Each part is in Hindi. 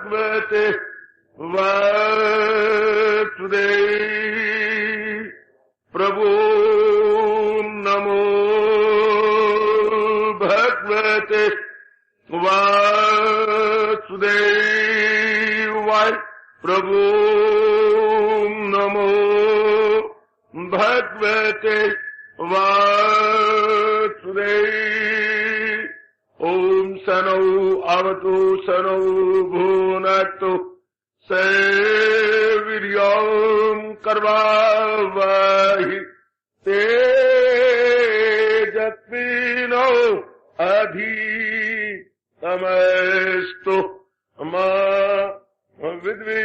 भगवते वासुदेव प्रभु नमो भगवते वासुदेवाय प्रभु नमो भगवते वासुदेव। ओम सनौ अवतु सनौ भुनक्तु सेवीर्यं कर्वावहि तेजस्विनो अधितमस्तु मा विद्विषावहि।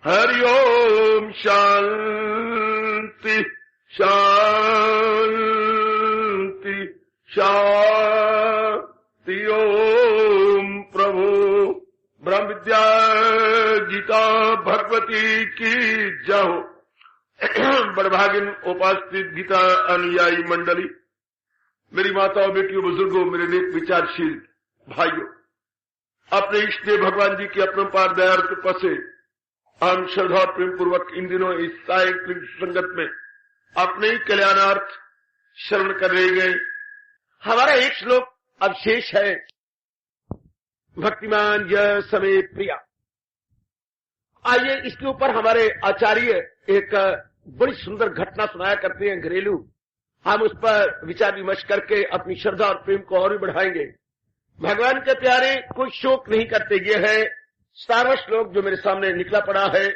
हरि ओम शांति शांति शांति। ओम प्रभु ब्रह्म विद्या गीता भगवती की जय हो। बड़भागिन उपास्थित गीता अनुयायी मंडली, मेरी माताओं, बेटियों, बुजुर्गों, मेरे नेक विचारशील भाइयों, अपने इष्ट देव भगवान जी की अपरंपार दया और कृपा से हम श्रद्धा और प्रेम पूर्वक इन दिनों इस सायंकालीन संगत में अपने ही कल्याणार्थ श्रवण कर रहे गए। हमारा एक श्लोक अब शेष है, भक्तिमान यह समय प्रिया। आइए इसके ऊपर हमारे आचार्य एक बड़ी सुंदर घटना सुनाया करते हैं घरेलू। हम उस पर विचार विमर्श करके अपनी श्रद्धा और प्रेम को और भी बढ़ाएंगे। भगवान के प्यारे कोई शोक नहीं करते। ये है 17वां श्लोक जो मेरे सामने निकला पड़ा है।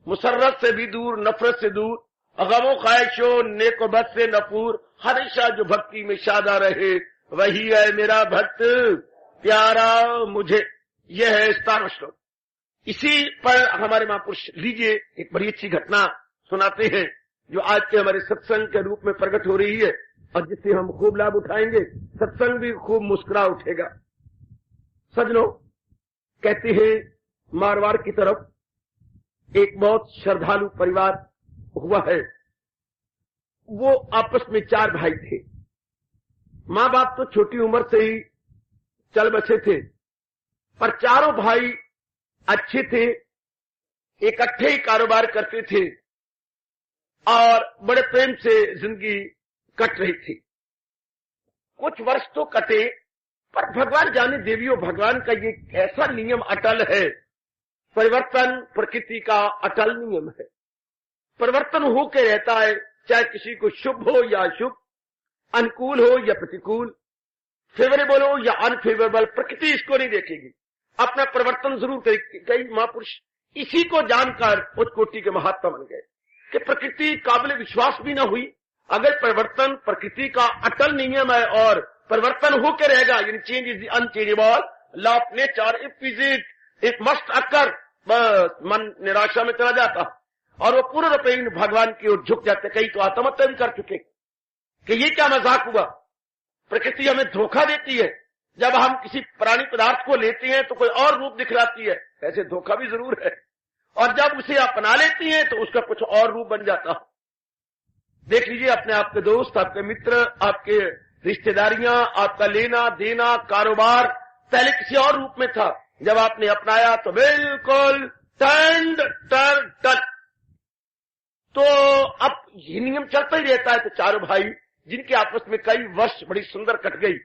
मुसर्रत से भी दूर, नफरत से दूर, गमो ख्वाहिशो नेकोबत से नफूर, हमेशा जो भक्ति में शादा रहे वही है मेरा भक्त प्यारा मुझे। यह है 17वां श्लोक। इसी पर हमारे महापुरुष लीजिए एक बड़ी अच्छी घटना सुनाते हैं जो आज के हमारे सत्संग के रूप में प्रकट हो रही है और जिससे हम खूब लाभ उठाएंगे। सत्संग भी खूब मुस्कुरा उठेगा। सजनों, कहते हैं मारवाड़ की तरफ एक बहुत श्रद्धालु परिवार हुआ है। वो आपस में 4 भाई थे। माँ बाप तो छोटी उम्र से ही चल बसे थे, पर चारों भाई अच्छे थे, इकट्ठे ही कारोबार करते थे और बड़े प्रेम से जिंदगी कट रही थी। कुछ वर्ष तो कटे, पर भगवान जाने देवियों, भगवान का ये ऐसा नियम अटल है। परिवर्तन प्रकृति का अटल नियम है। परिवर्तन होकर रहता है, चाहे किसी को शुभ हो या अशुभ, अनुकूल हो या प्रतिकूल, फेवरेबल हो या अनफेवरेबल, प्रकृति इसको नहीं देखेगी, अपना परिवर्तन जरूर करेगी। कई महापुरुष इसी को जानकर उस कोटि के महात्मा बन गए कि प्रकृति काबिल विश्वास भी न हुई। अगर परिवर्तन प्रकृति का अटल नियम है और परिवर्तन होकर रहेगा, यानी change is unchangeable law of nature, it must occur, मन निराशा में चला जाता और वो पूर्ण रूप में भगवान की ओर झुक जाते। कई तो आत्महत्या भी कर चुके कि ये क्या मजाक हुआ। प्रकृति हमें धोखा देती है। जब हम किसी प्राणी पदार्थ को लेते हैं तो कोई और रूप दिखलाती है, ऐसे धोखा भी जरूर है। और जब उसे अपना लेती हैं तो उसका कुछ और रूप बन जाता है। देख लीजिए अपने आपके दोस्त, आपके मित्र, आपके रिश्तेदारियां, आपका लेना देना, कारोबार पहले किसी और रूप में था। जब आपने अपनाया तो बिल्कुल टन। तो अब ये नियम चलता ही रहता है। तो चारों भाई जिनके आपस में कई वर्ष बड़ी सुंदर कट गई,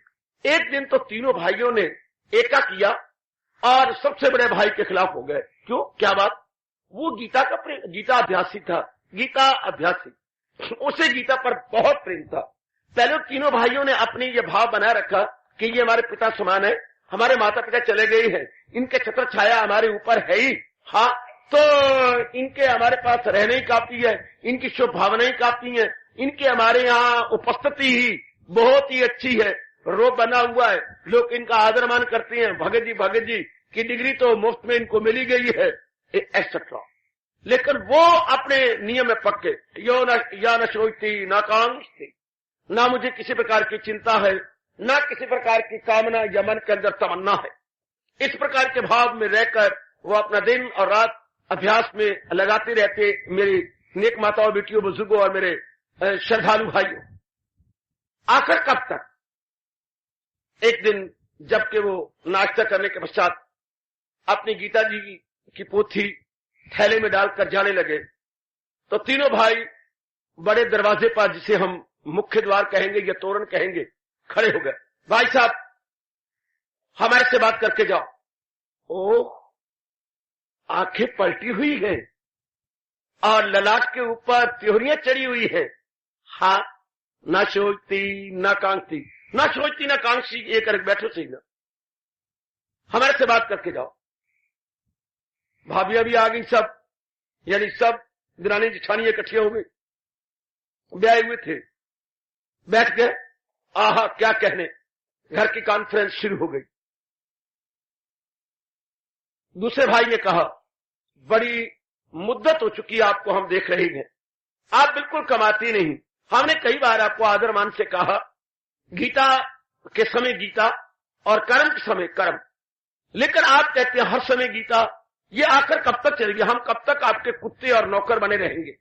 एक दिन तो तीनों भाइयों ने एका किया और सबसे बड़े भाई के खिलाफ हो गए। क्यों, क्या बात? वो गीता अभ्यासी था, गीता अभ्यासी, उसे गीता पर बहुत प्रेम था। पहले तीनों भाइयों ने अपने ये भाव बनाए रखा कि ये हमारे पिता समान है, हमारे माता पिता चले गए हैं, इनके छत्र छाया हमारे ऊपर है ही, हाँ, तो इनके हमारे पास रहने ही काफी है, इनकी शुभ भावनाएं काफी है, इनके हमारे यहाँ उपस्थिति ही बहुत ही अच्छी है, रोब बना हुआ है, लोग इनका आदर मान करते हैं, भगत जी की डिग्री तो मुफ्त में इनको मिली गई है, एक्सेट्रा। लेकिन वो अपने नियम में पक्के, या न सोचती ना कांक्षती, ना मुझे किसी प्रकार की चिंता है, ना किसी प्रकार की कामना या मन के अंदर तमन्ना है। इस प्रकार के भाव में रहकर वो अपना दिन और रात अभ्यास में लगाते रहते। मेरी नेक माताओं, बेटियों, बुजुर्गों और मेरे श्रद्धालु भाइयों, आखिर कब तक? एक दिन जबकि वो नाश्ता करने के पश्चात अपनी गीता जी की पोथी थैले में डालकर जाने लगे तो तीनों भाई बड़े दरवाजे पर, जिसे हम मुख्य द्वार कहेंगे या तोरण कहेंगे, खड़े हो गए। भाई साहब, हमारे से बात करके जाओ। ओह, आंखें पलटी हुई हैं और ललाट के ऊपर त्योहरियां चढ़ी हुई है। हाँ, ना सोचती ना कांगती, ना सोचती ना कांगती, एक करके बैठो सही ना, हमारे से बात करके जाओ। भाभियां भी आ गई सब, यानी सब दिरानी जिठानी इकट्ठियां हो गई, ब्याहे हुए थे, बैठ गए। आहा, क्या कहने, घर की कॉन्फ्रेंस शुरू हो गई। दूसरे भाई ने कहा, बड़ी मुद्दत हो चुकी है आपको हम देख रहे हैं, आप बिल्कुल कमाती नहीं। हमने कई बार आपको आदर मान से कहा, गीता के समय गीता और कर्म के समय कर्म, लेकिन आप कहते हैं हर समय गीता। ये आखिर कब तक चलेगी? हम कब तक आपके कुत्ते और नौकर बने रहेंगे?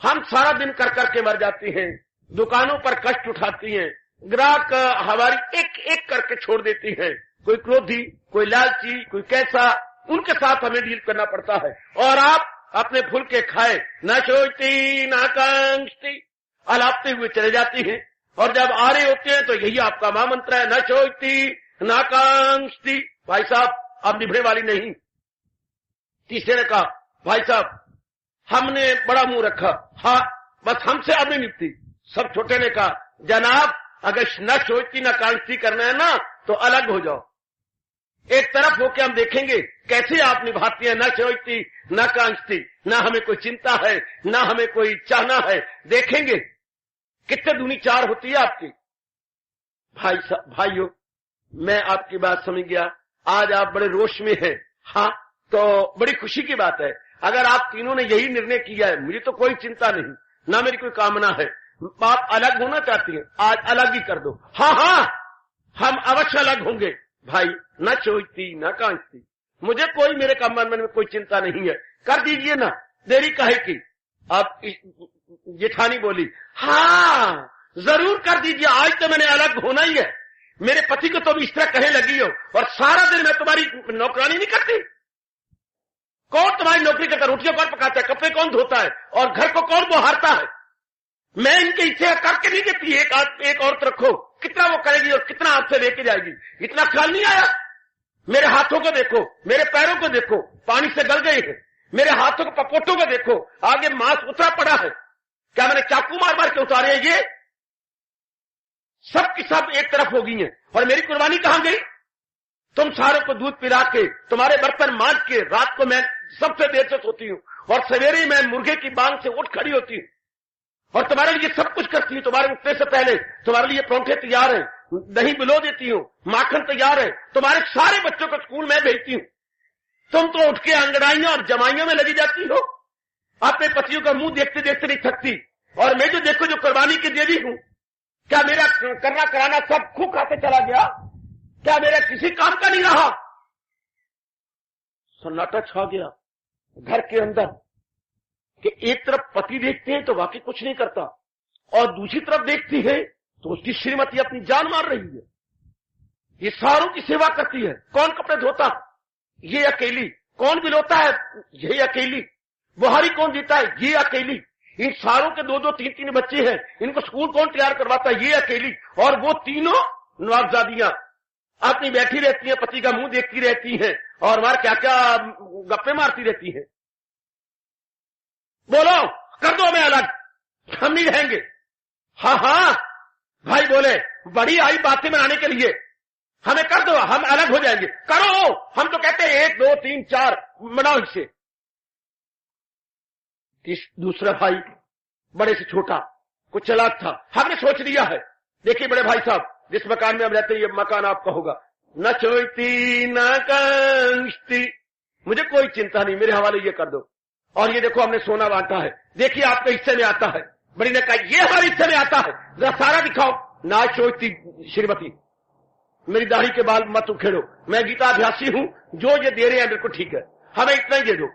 हम सारा दिन कर करके मर जाती हैं, दुकानों पर कष्ट उठाती हैं, ग्राहक हमारी एक एक करके छोड़ देती हैं, कोई क्रोधी, कोई लालची, कोई कैसा, उनके साथ हमें डील करना पड़ता है। और आप अपने फूल के खाए, न सोचती न कांगती, अलापते हुए चले जाती हैं। और जब आ रहे होते हैं तो यही आपका महामंत्र है, न सोचती न कांगती। भाई साहब, अब निभने वाली नहीं। तीसरे ने कहा, भाई साहब, हमने बड़ा मुंह रखा, हाँ बस हमसे अब नहीं निपटी। सब छोटे ने कहा, जनाब, अगर न सोचती न कांगती करना है ना तो अलग हो जाओ, एक तरफ होके हम देखेंगे कैसे आप निभाती हैं। न सोचती न कांगती, न हमें कोई चिंता है, न हमें कोई चाहना है, देखेंगे कितने दूनी चार होती है आपकी। भाइयों, मैं आपकी बात समझ गया, आज आप बड़े रोष में हैं। हाँ, तो बड़ी खुशी की बात है। अगर आप तीनों ने यही निर्णय किया है, मुझे तो कोई चिंता नहीं, ना मेरी कोई कामना है। आप अलग होना चाहती हैं, आज अलग ही कर दो। हाँ हाँ, हम अवश्य अलग होंगे। भाई, न सोचती न कांगती, मुझे कोई, मेरे का मन में कोई चिंता नहीं है, कर दीजिए ना, देरी काहे की। अब जेठानी बोली, हाँ जरूर कर दीजिए, आज तो मैंने अलग होना ही है। मेरे पति को तो इस तरह कहने लगी हो और सारा दिन मैं तुम्हारी नौकरानी नहीं करती। कौन तुम्हारी नौकरी करता, रोटियां कौन पकाता है, कपड़े कौन धोता है और घर को कौन बहारता है? मैं इनके इच्छा करके नहीं देती। एक औरत रखो, कितना वो करेगी और कितना आपसे लेके जाएगी, इतना ख्याल नहीं आया? मेरे हाथों को देखो, मेरे पैरों को देखो, पानी से गल गए हैं। मेरे हाथों को, पपोटों को देखो, आगे मांस उतरा पड़ा है। क्या मैंने चाकू मार मार के उतारे हैं? ये सब की सब एक तरफ हो गई हैं और मेरी कुर्बानी कहां गई? तुम सारे को दूध पिला के, तुम्हारे बर्तन मांज के, रात को मैं सबसे देर से सोती हूं और सवेरे मैं मुर्गे की बांग से उठ खड़ी होती हूं और तुम्हारे लिए सब कुछ करती हूं। तुम्हारे उठने से पहले तुम्हारे लिए परोंठे तैयार हैं, दही बिलो देती हूं, माखन तैयार है, तुम्हारे सारे बच्चों को स्कूल में भेजती हूं। तुम तो उठ के अंगड़ाइयों और जमाइयों में लगी जाती हो, अपने पतियों का मुंह देखते देखते नहीं थकती। और मैं जो देखो, जो कुर्बानी की देवी हूं, क्या मेरा करना कराना सब खूब खाते चला गया? क्या मेरा किसी काम का नहीं रहा? सन्नाटा छा गया घर के अंदर कि एक तरफ पति देखते हैं तो वाकई कुछ नहीं करता और दूसरी तरफ देखती है तो उसकी श्रीमती अपनी जान मार रही है। ये सारों की सेवा करती है। कौन कपड़े धोता? ये अकेली। कौन बिलोता है? यही अकेली। बुहारी कौन देता है? ये अकेली। इन सारों के दो दो तीन तीन बच्चे हैं, इनको स्कूल कौन तैयार करवाता है? ये अकेली। और वो तीनों नवाबजादियां अपनी बैठी रहती हैं, पति का मुंह देखती रहती हैं और मार क्या क्या गप्पे मारती रहती हैं। बोलो, कर दो हमें अलग, हम नहीं रहेंगे। हाँ हाँ, भाई बोले, बड़ी आई बातें बनाने के लिए, हमें कर दो, हम अलग हो जाएंगे। करो, हम तो कहते हैं 1 2 3 4 बनाओ इसे। दूसरा भाई बड़े से छोटा, कुछ चालाक था, हमने सोच लिया है। देखिए बड़े भाई साहब, जिस मकान में हम रहते हैं ये मकान आपका होगा। न सोचती न कांगती, मुझे कोई चिंता नहीं, मेरे हवाले ये कर दो। और ये देखो हमने सोना बांटा है, देखिए आपके हिस्से में आता है। बड़ी ने कहा ये हमारे हिस्से में आता है, जरा सारा दिखाओ। ना सोचती श्रीमती, मेरी दाढ़ी के बाल मत उखेड़ो, मैं गीताभ्यासी हूं, जो ये दे रहे हैं बिल्कुल ठीक है, हमें इतना ही दे दो,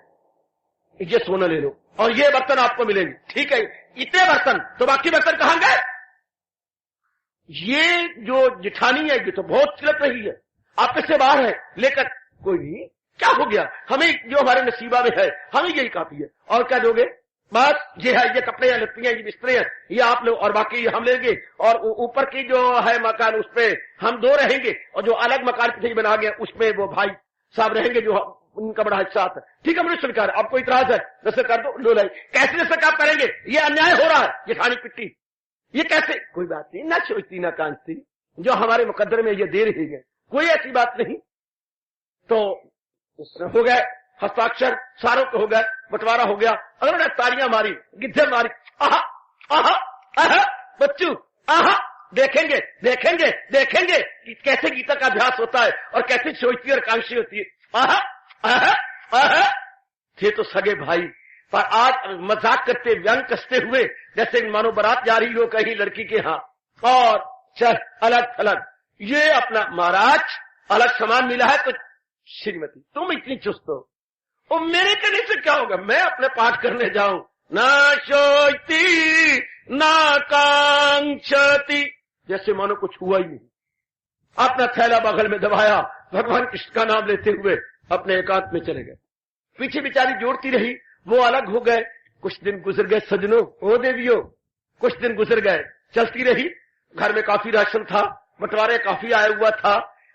ये सोना ले लो और ये बर्तन आपको मिलेंगे। ठीक है, इतने बर्तन, तो बाकी बर्तन कहां गए? ये जो जिठानी है ये तो बहुत चिलत रही है, आप इससे बाहर है, लेकर कोई नहीं, क्या हो गया, हमें जो हमारे नसीबा में है हमें यही काफी है। और क्या दोगे, बस ये है, ये कपड़े हैं, लत्तियां, ये बिस्तरे हैं, ये आप लोग, और बाकी हम लेंगे, और ऊपर की जो है मकान उस पे हम दो रहेंगे, और जो अलग मकान पीछे बना गया उसमें वो भाई साहब रहेंगे जो उनका बड़ा हिस्सा है। ठीक है मुझे सरकार, आपको इतराज है, नजर कर दो, लो लाई। कैसे नजर आप करेंगे, ये अन्याय हो रहा है, ये खानी पिट्टी, ये कैसे, कोई बात नहीं, ना सोचती ना कांचती, जो हमारे मुकद्दर में ये दे रही है, कोई ऐसी बात नहीं। तो हो गए हस्ताक्षर, सारों को हो गए, बंटवारा हो गया। अगर उन्होंने तालियां मारी, गिद्धे मारी, आहा आहा आहा बच्चू, आहा देखेंगे देखेंगे देखेंगे कि कैसे गीता का अभ्यास होता है और कैसे सोचती और कांक्षी होती है। आहा आहा आहा थे तो सगे भाई, पर आज मजाक करते, व्यंग कसते हुए, जैसे मानो बारात जा रही हो कहीं लड़की के यहाँ, और चल अलग अलग, ये अपना महाराज अलग सामान मिला है तो श्रीमती तुम इतनी चुस्त हो, और मेरे करने से क्या होगा, मैं अपने पाठ करने जाऊं, ना सोचती ना कांक्षती, जैसे मानो कुछ हुआ ही नहीं। अपना थैला बगल में दबाया, भगवान कृष्ण का नाम लेते हुए अपने एकांत में चले गए। पीछे बेचारी जोड़ती रही, वो अलग हो गए। कुछ दिन गुजर गए सजनों, ओ देवियों, कुछ दिन गुजर गए, चलती रही। घर में काफी राशन था, बंटवारे काफी आया हुआ था।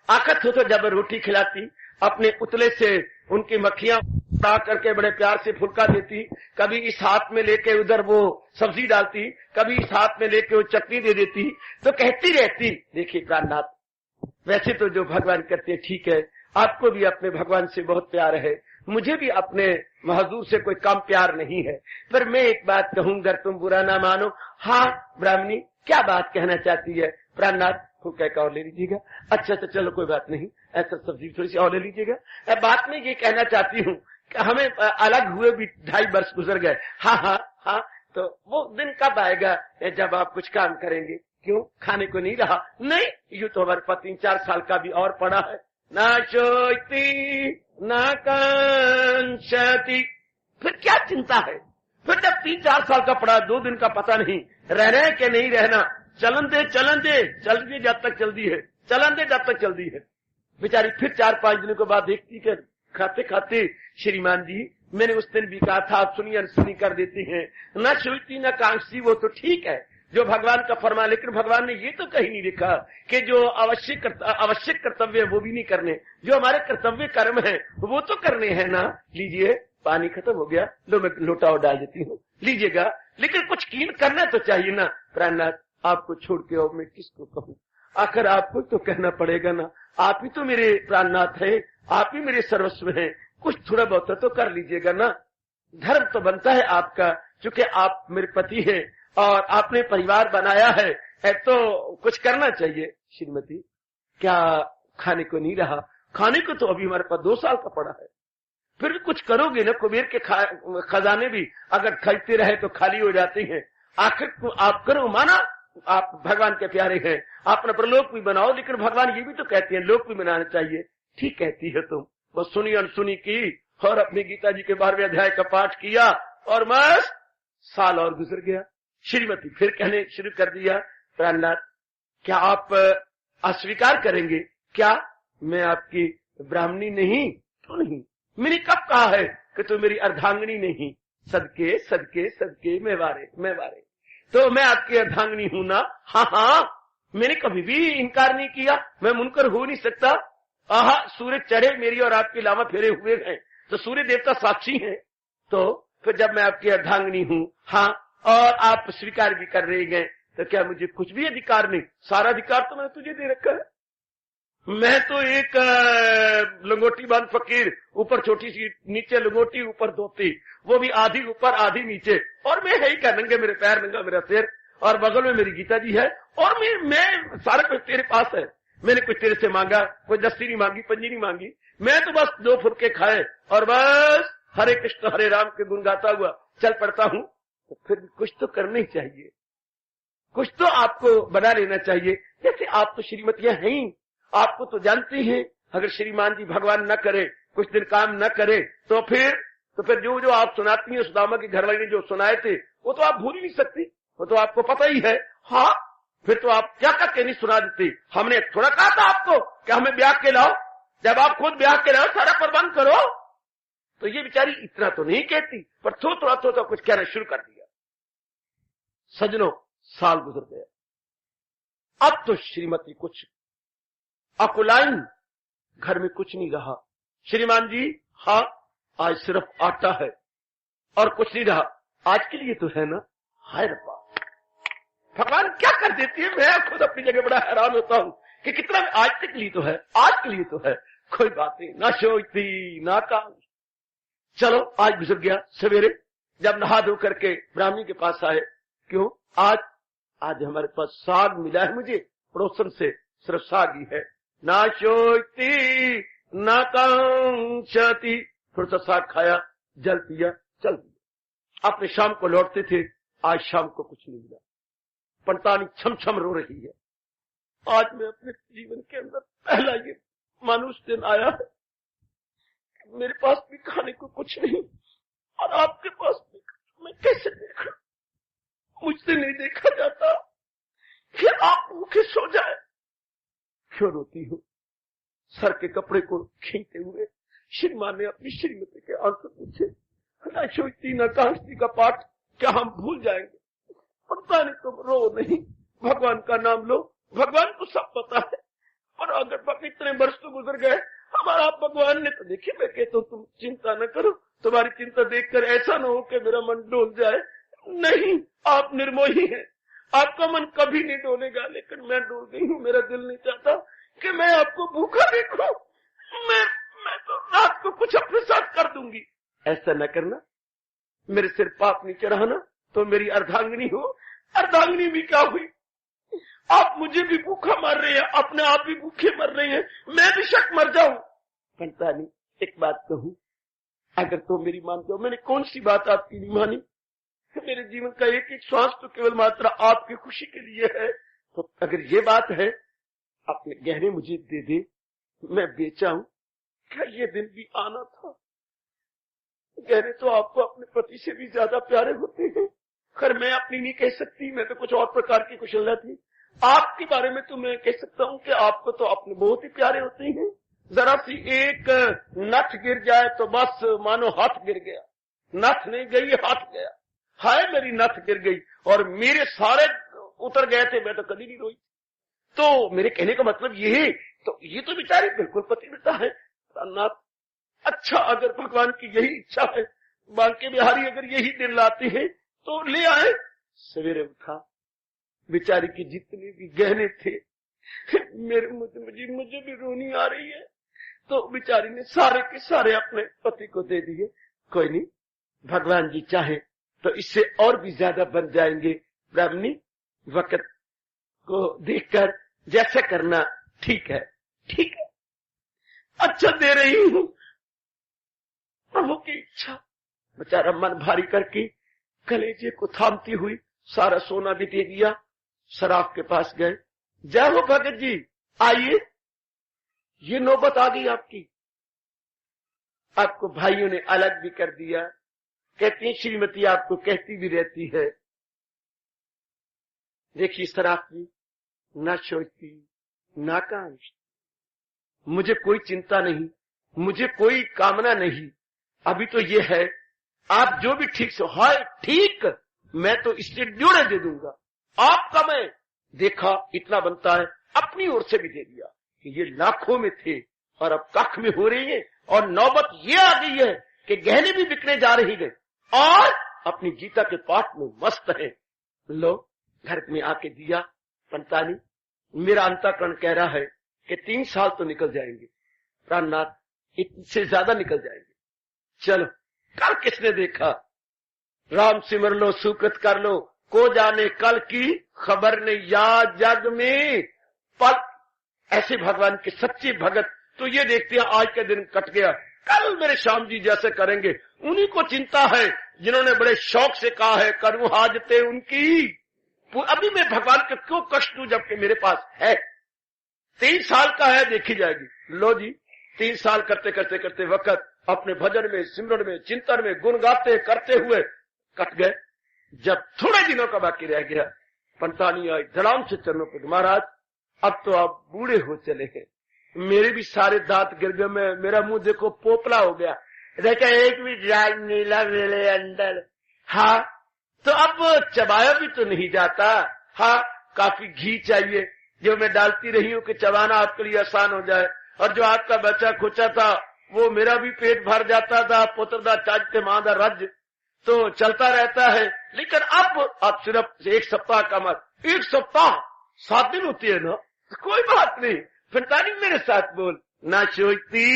आकत हो तो जब रोटी खिलाती, अपने उतले से उनकी मक्खियां उड़ा करके बड़े प्यार से फुलका देती, कभी इस हाथ में लेके उधर वो सब्जी डालती, कभी इस हाथ में लेके वो चटनी दे देती, तो कहती रहती, देखिए प्राणनाथ, वैसे तो जो भगवान करते ठीक है, आपको भी अपने भगवान से बहुत प्यार है, मुझे भी अपने महजूर से कोई कम प्यार नहीं है, पर मैं एक बात कहूं, अगर तुम बुरा ना मानो। हाँ ब्राह्मणी, क्या बात कहना चाहती है? प्राणनाथ को कहकर और ले लीजिएगा। अच्छा तो चलो कोई बात नहीं, ऐसा सब्जी थोड़ी सी और ले लीजिएगा। बात में ये कहना चाहती हूँ कि हमें अलग हुए भी 2.5 वर्ष गुजर गए। हाँ हाँ हाँ, तो वो दिन कब आएगा जब आप कुछ काम करेंगे? क्यों, खाने को नहीं रहा? नहीं, यूं तो हमारे पास 3-4 साल का भी और पड़ा है। ना सोचती ना कांक्षती, फिर क्या चिंता है? फिर जब 3-4 साल का पड़ा, 2 दिन का पता नहीं, रहना है कि नहीं रहना, चलन दे जब तक चलती है, चलन दे जब तक चलती है। बेचारी फिर 4-5 दिनों के बाद देखती कि खाते खाते, श्रीमान जी मैंने उस दिन भी कहा था, आप सुनिए अनसुनी कर देती हैं, ना सोचती ना कांक्षती, वो तो ठीक है जो भगवान का फरमा, लेकिन भगवान ने ये तो कहीं नहीं लिखा कि जो आवश्यक कर्तव्य है वो भी नहीं करने, जो हमारे कर्तव्य कर्म है वो तो करने हैं ना। लीजिए पानी खत्म हो गया, लो मैं लोटा और डाल देती हूँ, लीजिएगा, लेकिन कुछ कीन करना तो चाहिए ना। प्राणनाथ, आपको छोड़ के और मैं किसको कहूँ? आखिर आपको तो कहना पड़ेगा ना, आप ही तो मेरे प्राणनाथ हैं, आप ही मेरे सर्वस्व हैं, कुछ थोड़ा बहुत तो कर लीजिएगा ना। धर्म तो बनता है आपका, क्योंकि आप मेरे पति हैं और आपने परिवार बनाया है, तो कुछ करना चाहिए। श्रीमती, क्या खाने को नहीं रहा? खाने को तो अभी हमारे पास 2 साल का पड़ा है, फिर भी कुछ करोगे ना। कुबेर के खजाने भी अगर खरीदते रहे तो खाली हो जाते हैं। आखिर आप करो, माना आप भगवान के प्यारे हैं, आप अपना प्रलोक भी बनाओ, लेकिन भगवान ये भी तो कहते हैं लोक भी बनाना चाहिए। ठीक कहती है तुम। बस सुनी अनसुनी की और अपनी गीता जी के 12वें अध्याय का पाठ किया और बस साल और गुजर गया। श्रीमती फिर कहने शुरू कर दिया, प्राणनाथ क्या आप अस्वीकार करेंगे? क्या मैं आपकी ब्राह्मणी नहीं? क्यों नहीं? मैंने कब कहा है कि तू मेरी अर्धांगिनी नहीं? सदके सदके सदके मैं वारे तो मैं आपकी अर्धांगिनी हूं ना। हाँ हाँ, मैंने कभी भी इनकार नहीं किया, मैं मुनकर हो नहीं सकता। आहा, सूर्य चढ़े मेरी और आपके लावा फेरे हुए हैं तो सूर्य देवता साक्षी हैं, तो फिर जब मैं आपकी अर्धांगिनी हूं, हाँ, और आप स्वीकार भी कर रहे हैं, तो क्या मुझे कुछ भी अधिकार नहीं? सारा अधिकार तो मैंने तुझे दे रखा है। मैं तो एक लंगोटी बांध फकीर, ऊपर छोटी सी, नीचे लंगोटी, ऊपर धोती, वो भी आधी ऊपर आधी नीचे, और मैं है ही क्या, नंगे मेरे पैर, नंगा मेरा सिर, और बगल में मेरी गीता जी है, और मैं सारा कुछ तेरे पास है। मैंने कुछ तेरे से मांगा, कोई दस्ती नहीं मांगी, पंजी नहीं मांगी, मैं तो बस 2 फुलके खाए और बस हरे कृष्ण हरे राम के गुण गाता हुआ चल पड़ता हूं। तो फिर कुछ तो करना ही चाहिए, कुछ तो आपको बना लेना चाहिए। जैसे आप तो श्रीमतियां हैं ही, आपको तो जानते हैं, अगर श्रीमान जी भगवान न करे, कुछ दिन काम न करे, तो फिर जो आप सुनाती हैं, सुदामा की घरवाली ने जो सुनाए थे वो तो आप भूल ही नहीं सकती, वो तो आपको पता ही है। हाँ, फिर तो आप क्या क्या कहनी सुना देती। हमने थोड़ा कहा था आपको कि हमें ब्याह के लाओ, जब आप खुद ब्याह के लाओ सारा प्रबंध करो। तो ये बेचारी इतना तो नहीं कहती, पर थोड़ा कुछ कहना शुरू कर दिया। सजनों, साल गुजर गया। अब तो श्रीमती कुछ अकुलाइन, घर में कुछ नहीं रहा। श्रीमान जी, हाँ आज सिर्फ आटा है और कुछ नहीं रहा, आज के लिए तो है ना। हाय रब्बा, भगवान क्या कर देती है। मैं खुद अपनी जगह बड़ा हैरान होता हूं कि कितना आज तक लिए तो है, आज के लिए तो है, कोई बात नहीं, ना सोचती ना काम। चलो आज गुजर गया। सवेरे जब नहा धो करके ब्राह्मणी के पास आए, क्यों आज हमारे पास साग मिला है, मुझे पड़ोसन से सिर्फ साग ही है। ना सोचती ना कांक्षती, थोड़ा सा साग खाया, जल पिया, चल दिया। अपने शाम को लौटते थे, आज शाम को कुछ नहीं मिला। पंतानी छम छम रो रही है। आज मैं अपने जीवन के अंदर पहला ये मानुष दिन आया है, मेरे पास भी खाने को कुछ नहीं और आपके पास भी। मैं कैसे देखूं, मुझसे नहीं देखा जाता कि आप भूखे सो जाए। क्यों रोती हूँ? सर के कपड़े को खींचते हुए श्रीमान ने अपनी श्रीमती के आंसू पूछे। न सोचती न कांक्षती का पाठ क्या हम भूल जाएंगे? पता नहीं, तुम रो नहीं, भगवान का नाम लो, भगवान को सब पता है। और अगर इतने वर्ष तो गुजर गए, हमारा भगवान ने तो देखिए, मैं कहता हूँ तुम चिंता न करो, तुम्हारी चिंता देखकर ऐसा न हो कि मेरा मन डोल जाए। नहीं, आप निर्मोही हैं, आपका मन कभी नहीं डोलेगा, लेकिन मैं डोल गई हूँ। मेरा दिल नहीं चाहता कि मैं आपको भूखा देखूं। मैं तो रात को कुछ अपने साथ कर दूंगी। ऐसा न करना, मेरे सिर पाप नहीं चढ़ाना, तो मेरी अर्धांगिनी हो। अर्धांगिनी भी क्या हुई? आप मुझे भी भूखा मर रहे हैं, अपने आप भी भूखे मर रहे हैं, मैं भी शक मर जाऊं। पता नहीं, एक बात कहूं, अगर तो मेरी मानते हो, मैंने कौन सी बात आपकी नहीं मानी? मेरे जीवन का एक एक श्वास तो केवल मात्र आपकी खुशी के लिए है। तो अगर ये बात है, अपने गहने मुझे दे दे, मैं बेचाऊं। क्या ये दिन भी आना था? गहने तो आपको अपने पति से भी ज्यादा प्यारे होते हैं। खैर मैं अपनी नहीं कह सकती, मैं तो कुछ और प्रकार की कुशलता थी। आपके बारे में तो मैं कह सकता हूँ कि आपको तो अपने बहुत ही प्यारे होते हैं। जरा सी एक नथ गिर जाए तो बस मानो हाथ गिर गया। नथ नहीं गई, हाथ गया। हाय मेरी नथ गिर गई और मेरे सारे उतर गए थे, मैं तो कभी नहीं रोई। तो मेरे कहने का मतलब ये तो बेचारी बिल्कुल पतिव्रता है। नाथ, अच्छा अगर भगवान की यही इच्छा है, बांके बिहारी अगर यही दिन लाते हैं तो ले आए। सवेरे उठा, बेचारी के जितने भी गहने थे, मुझे भी रोनी आ रही है। तो बेचारी ने सारे के सारे अपने पति को दे दिए। कोई नहीं, भगवान जी चाहे तो इससे और भी ज्यादा बन जाएंगे। ब्राह्मणी, वक्त को देखकर जैसा करना ठीक है, ठीक है, अच्छा दे रही हूं, प्रभु की इच्छा। बेचारा मन भारी करके कलेजे को थामती हुई सारा सोना भी दे दिया। सराफ के पास गए। जय हो भगत जी, आइए, ये नौबत आ गई आपकी। आपको भाइयों ने अलग भी कर दिया। कहती है श्रीमती आपको कहती भी रहती है, देखिए सराफ जी, ना सोचती ना कांक्षती, मुझे कोई चिंता नहीं, मुझे कोई कामना नहीं। अभी तो ये है, आप जो भी ठीक से है ठीक, मैं तो इससे ड्योड़े दे दूंगा। आपका मैं देखा इतना बनता है, अपनी ओर से भी दे दिया कि ये लाखों में थे और अब कख में हो रही है। और नौबत ये आ गई है कि गहने भी बिकने जा रही है और अपनी गीता के पाठ में मस्त है। लो, घर में आके दिया। पंतानी, मेरा अंतःकरण कह रहा है कि 3 साल तो निकल जाएंगे, प्राणनाथ, इससे ज्यादा निकल जाएंगे। चलो, कल किसने देखा? राम सिमर लो, सुकृत कर लो, को जाने कल की खबर ने याद जग में पल। ऐसे भगवान के सच्चे भगत तो ये देखते हैं आज का दिन कट गया, कल मेरे श्याम जी जैसे करेंगे। उन्हीं को चिंता है जिन्होंने बड़े शौक से कहा है करूं हाजते उनकी। अभी मैं भगवान को क्यों कष्ट दूं जबकि मेरे पास है। 3 साल का है, देखी जाएगी। लो जी, 3 साल करते करते करते वक्त अपने भजन में, सिमरन में, चिंतन में, गुण गाते करते हुए कट गए। जब थोड़े दिनों का बाकी रह गया, पंतानी आई, धड़ाम से चरणों पर, महाराज अब तो आप बूढ़े हो चले हैं, मेरे भी सारे दांत गिर गए, मेरा मुंह देखो पोपला हो गया, देखा एक भी राज नीला मेरे अंदर। हाँ तो अब चबाया भी तो नहीं जाता। हाँ काफी घी चाहिए जो मैं डालती रही हूँ कि चबाना आपके लिए आसान हो जाए, और जो आपका बच्चा खोचा था वो मेरा भी पेट भर जाता था, पुत्रदा चाजते मादा रज तो चलता रहता है। लेकिन अब आप सिर्फ एक सप्ताह का मत, 1 सप्ताह 7 दिन होती है ना, कोई बात नहीं, फंतानी मेरे साथ बोल, ना सोचती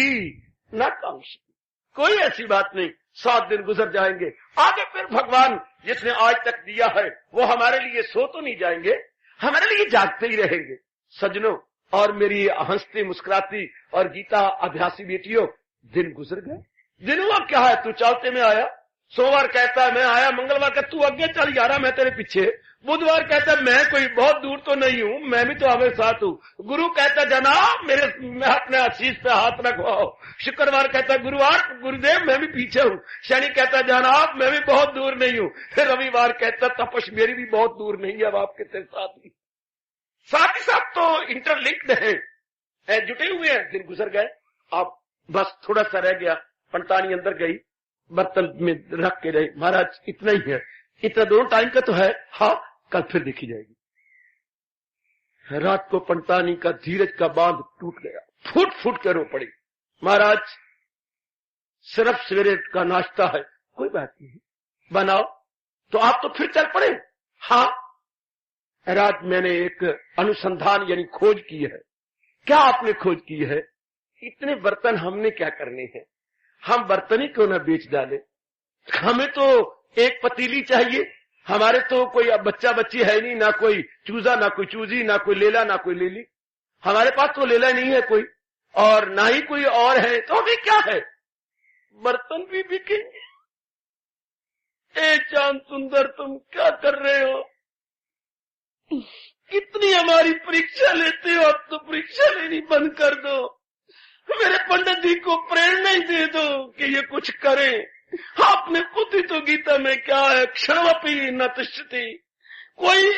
ना कांक्षती, कोई ऐसी बात नहीं, 7 दिन गुजर जाएंगे, आगे फिर भगवान जिसने आज तक दिया है वो हमारे लिए सो तो नहीं जाएंगे, हमारे लिए जागते ही रहेंगे। सजनों और मेरी हंसती मुस्कुराती और गीता अभ्यासी बेटियों, दिन गुजर गए। दिन हुआ क्या है, तू चलते में आया, सोमवार कहता है मैं आया, मंगलवार कहता तू आगे चल जा रहा मैं तेरे पीछे, बुधवार कहता मैं कोई बहुत दूर तो नहीं हूं, मैं भी तो हमारे साथ हूं, गुरु कहता जनाब मैं अपने आशीष पे हाथ रखवाओ, शुक्रवार कहता गुरुदेव मैं भी पीछे हूं, शनि कहता जनाब मैं भी बहुत दूर नहीं हूं, फिर रविवार कहता तपस मेरी भी बहुत दूर नहीं है, अब आपके साथ ही साथ तो इंटरलिंक्ड है, जुटे हुए हैं। दिन गुजर गए, अब बस थोड़ा सा रह गया, पंतानी अंदर गई, बर्तन में रख के रही, महाराज इतना ही है, इतना दोनों टाइम का तो है, हाँ कल फिर देखी जाएगी। रात को पंतानी का धीरज का बांध टूट गया, फूट फूट के रो पड़ी, महाराज सिर्फ सवेरे का नाश्ता है, कोई बात नहीं बनाओ, तो आप तो फिर चल पड़े। हाँ रात मैंने एक अनुसंधान यानी खोज की है। क्या आपने खोज की है? इतने बर्तन हमने क्या करने हैं, हम बर्तन ही क्यों ना बेच डाले, हमें तो एक पतीली चाहिए, हमारे तो कोई अब बच्चा बच्ची है नहीं, ना कोई चूजा ना कोई चूजी, ना कोई लेला ना कोई लेली, हमारे पास तो लेला नहीं है कोई, और ना ही कोई और है, तो हमें क्या है, बर्तन भी बिकेंगे। ए चांद सुंदर तुम क्या कर रहे हो, कितनी हमारी परीक्षा लेते हो, अब तो परीक्षा लेनी बंद कर दो, मेरे पंडित जी को प्रेरणा ही दे दो कि ये कुछ करें। आपने खुद ही तो गीता में क्या है, क्षणवपि न तिष्ठति, कोई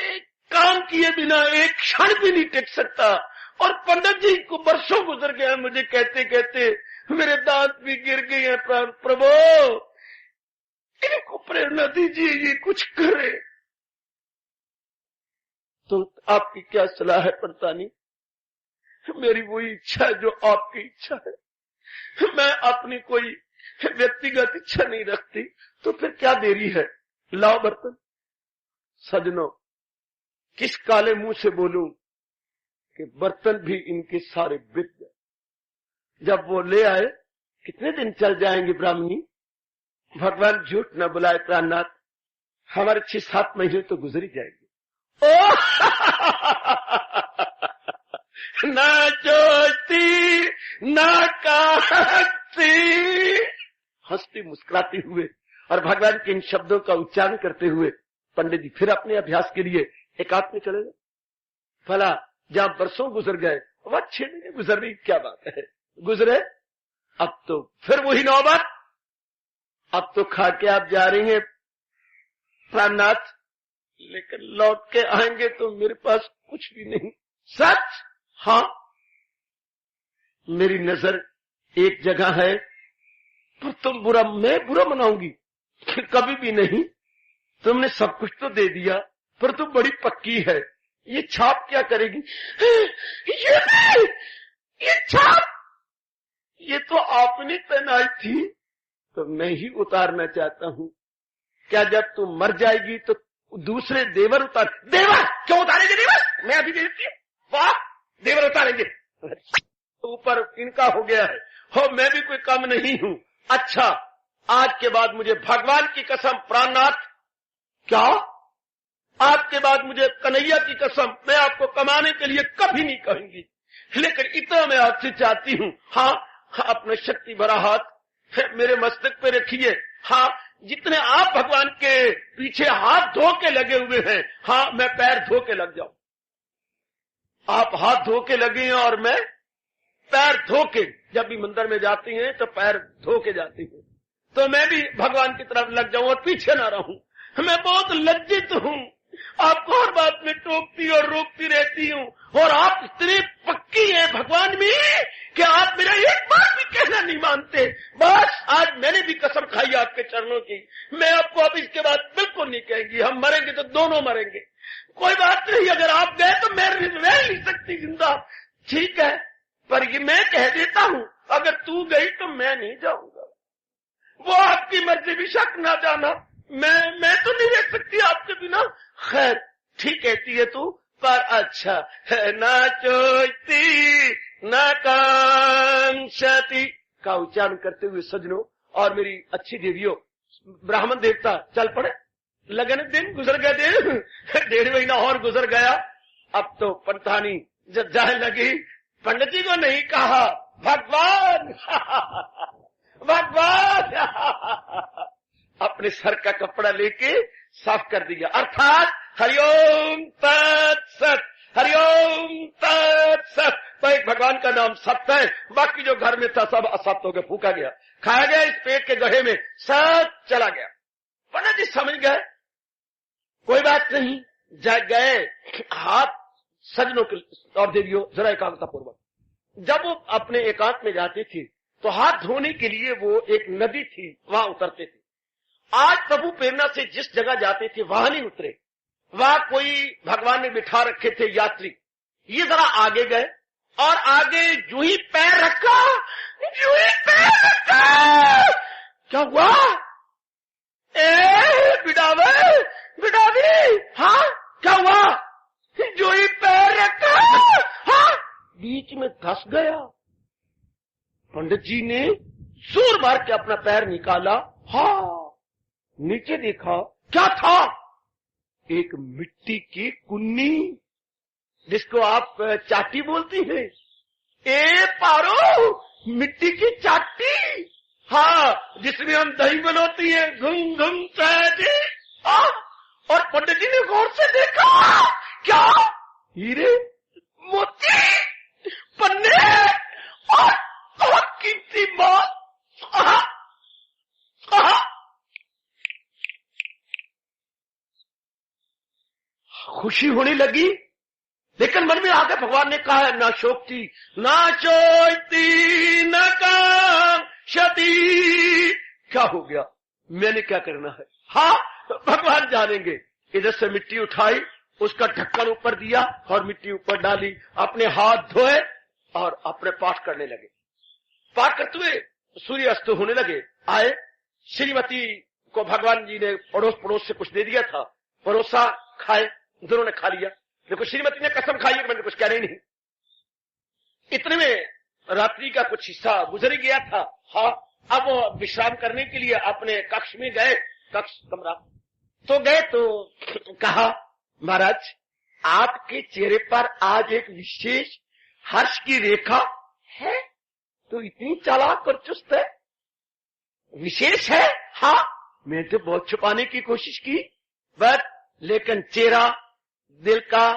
काम किए बिना एक क्षण भी नहीं टिक सकता, और पंडित जी को वर्षों गुजर गया मुझे कहते कहते, मेरे दांत भी गिर गए हैं, प्रभु इनको प्रेरणा दीजिए ये कुछ करे। तो आपकी क्या सलाह है पंतानी? मेरी वही इच्छा है जो आपकी इच्छा है, मैं अपनी कोई व्यक्तिगत इच्छा नहीं रखती, तो फिर क्या देरी है, लाओ बर्तन। सजनों किस काले मुंह से बोलूं कि बर्तन भी इनके सारे बिक गए। जब वो ले आए, कितने दिन चल जाएंगे ब्राह्मणी, भगवान झूठ न बुलाए प्राणनाथ, हमारे 6-7 महीने तो गुजर ही जाएंगे। ना जोती ना कहती, हंसती मुस्कुराती हुए और भगवान के इन शब्दों का उच्चारण करते हुए पंडित जी फिर अपने अभ्यास के लिए एकांत में चले गए। भला जहां वर्षों गुजर गए वह 6 महीने गुजर रही, क्या बात है, गुजरे। अब तो फिर वही नौबत, अब तो खा के आप जा रही हैं प्राणनाथ, लेकिन लौट के आएंगे तो मेरे पास कुछ भी नहीं। सच? हाँ मेरी नजर एक जगह है, पर तुम मैं बुरा मनाऊंगी, कभी भी नहीं, तुमने सब कुछ तो दे दिया, पर तुम बड़ी पक्की है, ये छाप क्या करेगी? ये छाप ये तो आपने पहनाई थी, तो मैं ही उतारना चाहता हूं। क्या जब तुम मर जाएगी तो दूसरे देवर देवर क्यों उतारेंगे? देवर मैं अभी देती हूँ, वाह देवर उतारेंगे, ऊपर इनका हो गया है, हो मैं भी कोई कम नहीं हूं। अच्छा आज के बाद मुझे भगवान की कसम प्राणनाथ, क्या आज के बाद मुझे कन्हैया की कसम, मैं आपको कमाने के लिए कभी नहीं कहूंगी, लेकिन इतना मैं आपसे चाहती हूं, हाँ अपना शक्ति भरा हाथ मेरे मस्तक पे रखिए। हाँ जितने आप भगवान के पीछे हाथ धो के लगे हुए हैं, हाँ मैं पैर धो के लग जाऊं। आप हाथ धो के लगे हैं और मैं पैर धो के, जब भी मंदिर में जाती हैं तो पैर धो के जाती हैं, तो मैं भी भगवान की तरफ लग जाऊं और पीछे ना रहूं। मैं बहुत लज्जित हूं आपको हर बात में टोकती और रोकती रहती हूँ, और आप इतने पक्की हैं भगवान में कि आप मेरा एक बार भी कहना नहीं मानते। बस आज मैंने भी कसम खाई आपके चरणों की, मैं आपको अब इसके बाद बिल्कुल नहीं कहेंगी। हम मरेंगे तो दोनों मरेंगे, कोई बात नहीं। अगर आप गए तो मैं रह नहीं सकती जिंदा, ठीक है, पर ये मैं कह देता हूँ, अगर तू गई तो मैं नहीं जाऊंगा। वो आपकी मर्जी, भी शक ना जाना, मैं तो नहीं रह सकती आपके बिना। खैर ठीक कहती है तू, पर अच्छा है ना चोती ना कांक्षती का उच्चारण करते हुए सजनों और मेरी अच्छी देवियों, ब्राह्मण देवता चल पड़े। लगन दिन गुजर गए, दिन 1.5 महीना और गुजर गया। अब तो पंतानी जब जाने लगी, पंडित जी को नहीं कहा भगवान भगवान अपने सर का कपड़ा लेके साफ कर दिया, अर्थात हरिओम तत्सत, हरिओम तत्सत। तो एक भगवान का नाम सत्य है, बाकी जो घर में था सब असत्य हो गया, फूका गया, खाया गया, इस पेट के गड्ढे में सब चला गया। पंडित जी समझ गए, कोई बात नहीं, जग गए। हाथ सजनों के और देवियों जरा एकाग्रता पूर्वक, जब वो अपने एकांत में जाती थी तो हाथ धोने के लिए वो एक नदी थी, वहां उतरते थे। आज प्रभु प्रेरणा से जिस जगह जाते थे वहां नहीं उतरे, वहां कोई भगवान ने बिठा रखे थे यात्री। ये जरा आगे गए और आगे जू ही पैर रखा, जू ही पैर रखा, क्या हुआ? बिडावे बिडावी, हाँ क्या हुआ? जो ही पैर रखा, हाँ बीच में धंस गया। पंडित जी ने जोर मार के अपना पैर निकाला, हाँ नीचे देखा, क्या था? एक मिट्टी की कुन्नी, जिसको आप चाटी बोलती हैं। ए पारो, मिट्टी की चाटी, हाँ जिसमें हम दही बनाती है, घुम घुम चाटी। और पंडित जी ने गौर से देखा, क्या? हीरे मोती पन्ने और बहुत कीमती माल। खुशी होने लगी, लेकिन मन में आके भगवान ने कहा है, ना शोकती ना चोती न कांक्षती। क्या हो गया? मैंने क्या करना है? हाँ भगवान जानेंगे। इधर से मिट्टी उठाई, उसका ढक्कन ऊपर दिया और मिट्टी ऊपर डाली, अपने हाथ धोए और अपने पाठ करने लगे। पाठ करते हुए सूर्य अस्त होने लगे। आए, श्रीमती को भगवान जी ने पड़ोस से कुछ दे दिया था, परोसा, खाए, दोनों ने खा लिया। देखो श्रीमती ने कसम खाई कि मैंने कुछ कहना ही नहीं। इतने में रात्रि का कुछ हिस्सा गुजर गया था। हाँ, अब वो विश्राम करने के लिए अपने कक्ष में गए, कक्ष कमरा तो गए, तो कहा महाराज आपके चेहरे पर आज एक विशेष हर्ष की रेखा है, तो इतनी चालाक और चुस्त है, विशेष है। हाँ मैंने तो बहुत छुपाने की कोशिश की, बट लेकिन चेहरा दिल का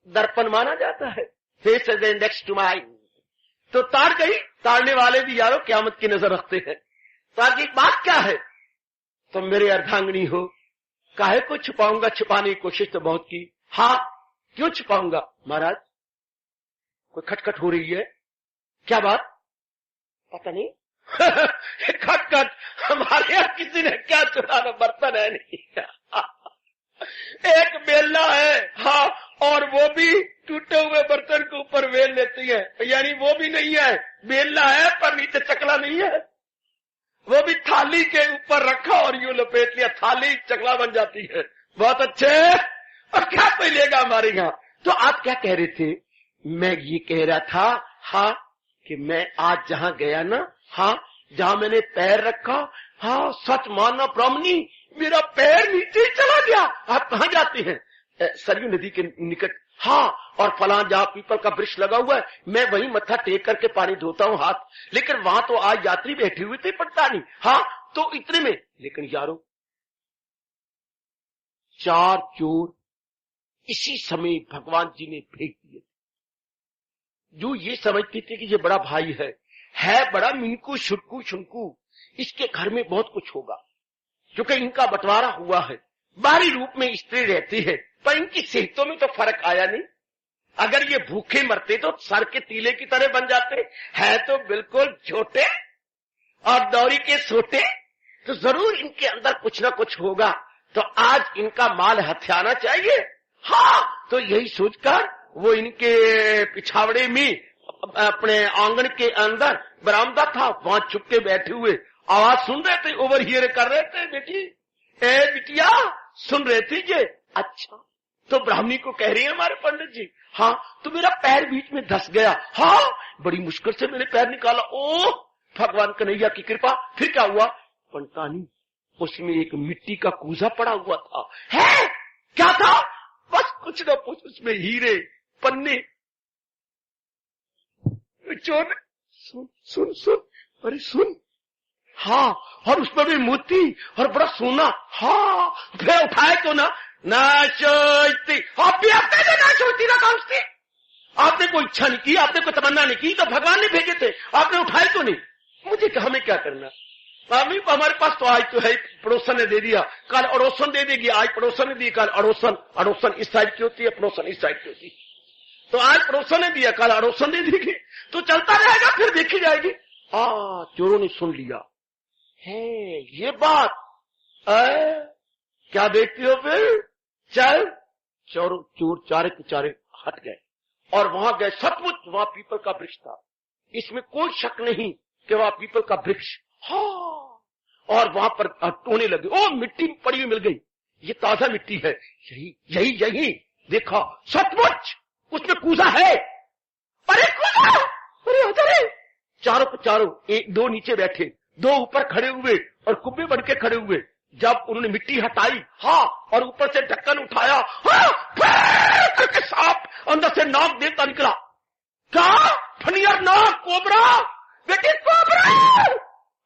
दर्पण माना जाता है। Face is index to my, तो तार गई। तारने वाले भी यारो क़यामत की नजर रखते हैं। तो आगे बात क्या है? तो मेरे अर्धांगिनी हो, काहे को छुपाऊंगा? छुपाने की कोशिश तो बहुत की। हाँ क्यों छुपाऊंगा महाराज? कोई खटखट हो रही है, क्या बात? पता नहीं। खटखट, हमारे यहाँ किसी ने क्या चुराना, बर्तन है नहीं। एक बेलना है, हाँ, और वो भी टूटे हुए बर्तन के ऊपर बेल लेती है, यानी वो भी नहीं है, बेलना है पर नीचे चकला नहीं है। वो भी थाली के ऊपर रखा और यूं लपेट लिया, थाली चकला बन जाती है। बहुत अच्छे। और क्या मिलेगा हमारे यहाँ? तो आप क्या कह रहे थे? मैं ये कह रहा था, हाँ, कि मैं आज जहाँ गया ना, हाँ, जहाँ मैंने पैर रखा, हाँ, सच मानना ब्राह्मणी, मेरा पैर नीचे ही चला गया। आप कहाँ जाते हैं? सरयू नदी के निकट। हाँ, और फलां जहाँ पीपल का वृक्ष लगा हुआ है, मैं वहीं मत्था टेक करके पानी धोता हूँ हाथ, लेकिन वहां तो आज यात्री बैठे हुए थे, पता नहीं। हाँ, तो इतने में, लेकिन यारो 4 चोर इसी समय भगवान जी ने फेंक दिए, जो ये समझते थे कि ये बड़ा भाई है बड़ा मिनको छुटकू छुनकू, इसके घर में बहुत कुछ होगा, क्योंकि इनका बंटवारा हुआ है। बाहरी रूप में स्त्री रहती है, पर इनकी सेहतों में तो फर्क आया नहीं। अगर ये भूखे मरते तो सर के तीले की तरह बन जाते, है तो बिल्कुल छोटे और दौरी के सोटे, तो जरूर इनके अंदर कुछ ना कुछ होगा। तो आज इनका माल हथियाना चाहिए। हाँ, तो यही सोचकर वो इनके पिछावड़े में अपने आंगन के अंदर बरामदा था, वहां छुप के बैठे हुए आवाज सुन रहे थे, ओवर हियर कर रहे थे। बेटी, ए बिटिया, सुन रहे थे ये? अच्छा, तो ब्राह्मणी को कह रही है हमारे पंडित जी, हाँ तो मेरा पैर बीच में धस गया, हाँ बड़ी मुश्किल से मैंने पैर निकाला। ओ भगवान कन्हैया की कृपा। फिर क्या हुआ? पंतानी, उसमें एक मिट्टी का कूजा पड़ा हुआ था। है? क्या था? बस कुछ न कुछ, उसमें हीरे पन्ने चोर। सुन सुन सुन, अरे सुन, हाँ, और उसमें भी मोती और बड़ा सोना। हाँ, फिर उठाए तो ना सोचती, आप भी आपने ना सोचती ना सोचती। आपने कोई इच्छा नहीं की, आपने कोई तमन्ना नहीं की, तो भगवान ने भेजे थे, आपने उठाए तो नहीं। मुझे हमें क्या करना, अभी हमारे पास तो आज तो है, पड़ोसन ने दे दिया, कल अड़ोसन दे देगी, आज पड़ोसन ने दी, कल अड़ोसन। अड़ोसन इस साइड की होती है, पड़ोसन इस साइड की होती है। तो आज पड़ोसन ने दिया, कल अड़ोसन ने देगी, तो चलता रहेगा, फिर देखी जाएगी। चोरों ने सुन लिया है ये बात। क्या देखती हो फिर? चल, चोर चारे के चारे हट गए और वहां गए। सचमुच वहां पीपल का वृक्ष था, इसमें कोई शक नहीं कि वहां पीपल का वृक्ष। हाँ, और वहां पर टोने लगे। ओ, मिट्टी पड़ी हुई मिल गई, ये ताजा मिट्टी है। यही यही यही देखा, सचमुच उसमें कूजा है। अरे कूजा, अरे अरे! चारों को चारों, एक दो नीचे बैठे, दो ऊपर खड़े हुए और कुब्बे बन के खड़े हुए। जब उन्होंने मिट्टी हटाई, हाँ, और ऊपर से ढक्कन उठाया, हाँ, करके सांप अंदर से नाक देता निकला। क्या? फनियर नाक, कोबरा, बेटे कोबरा।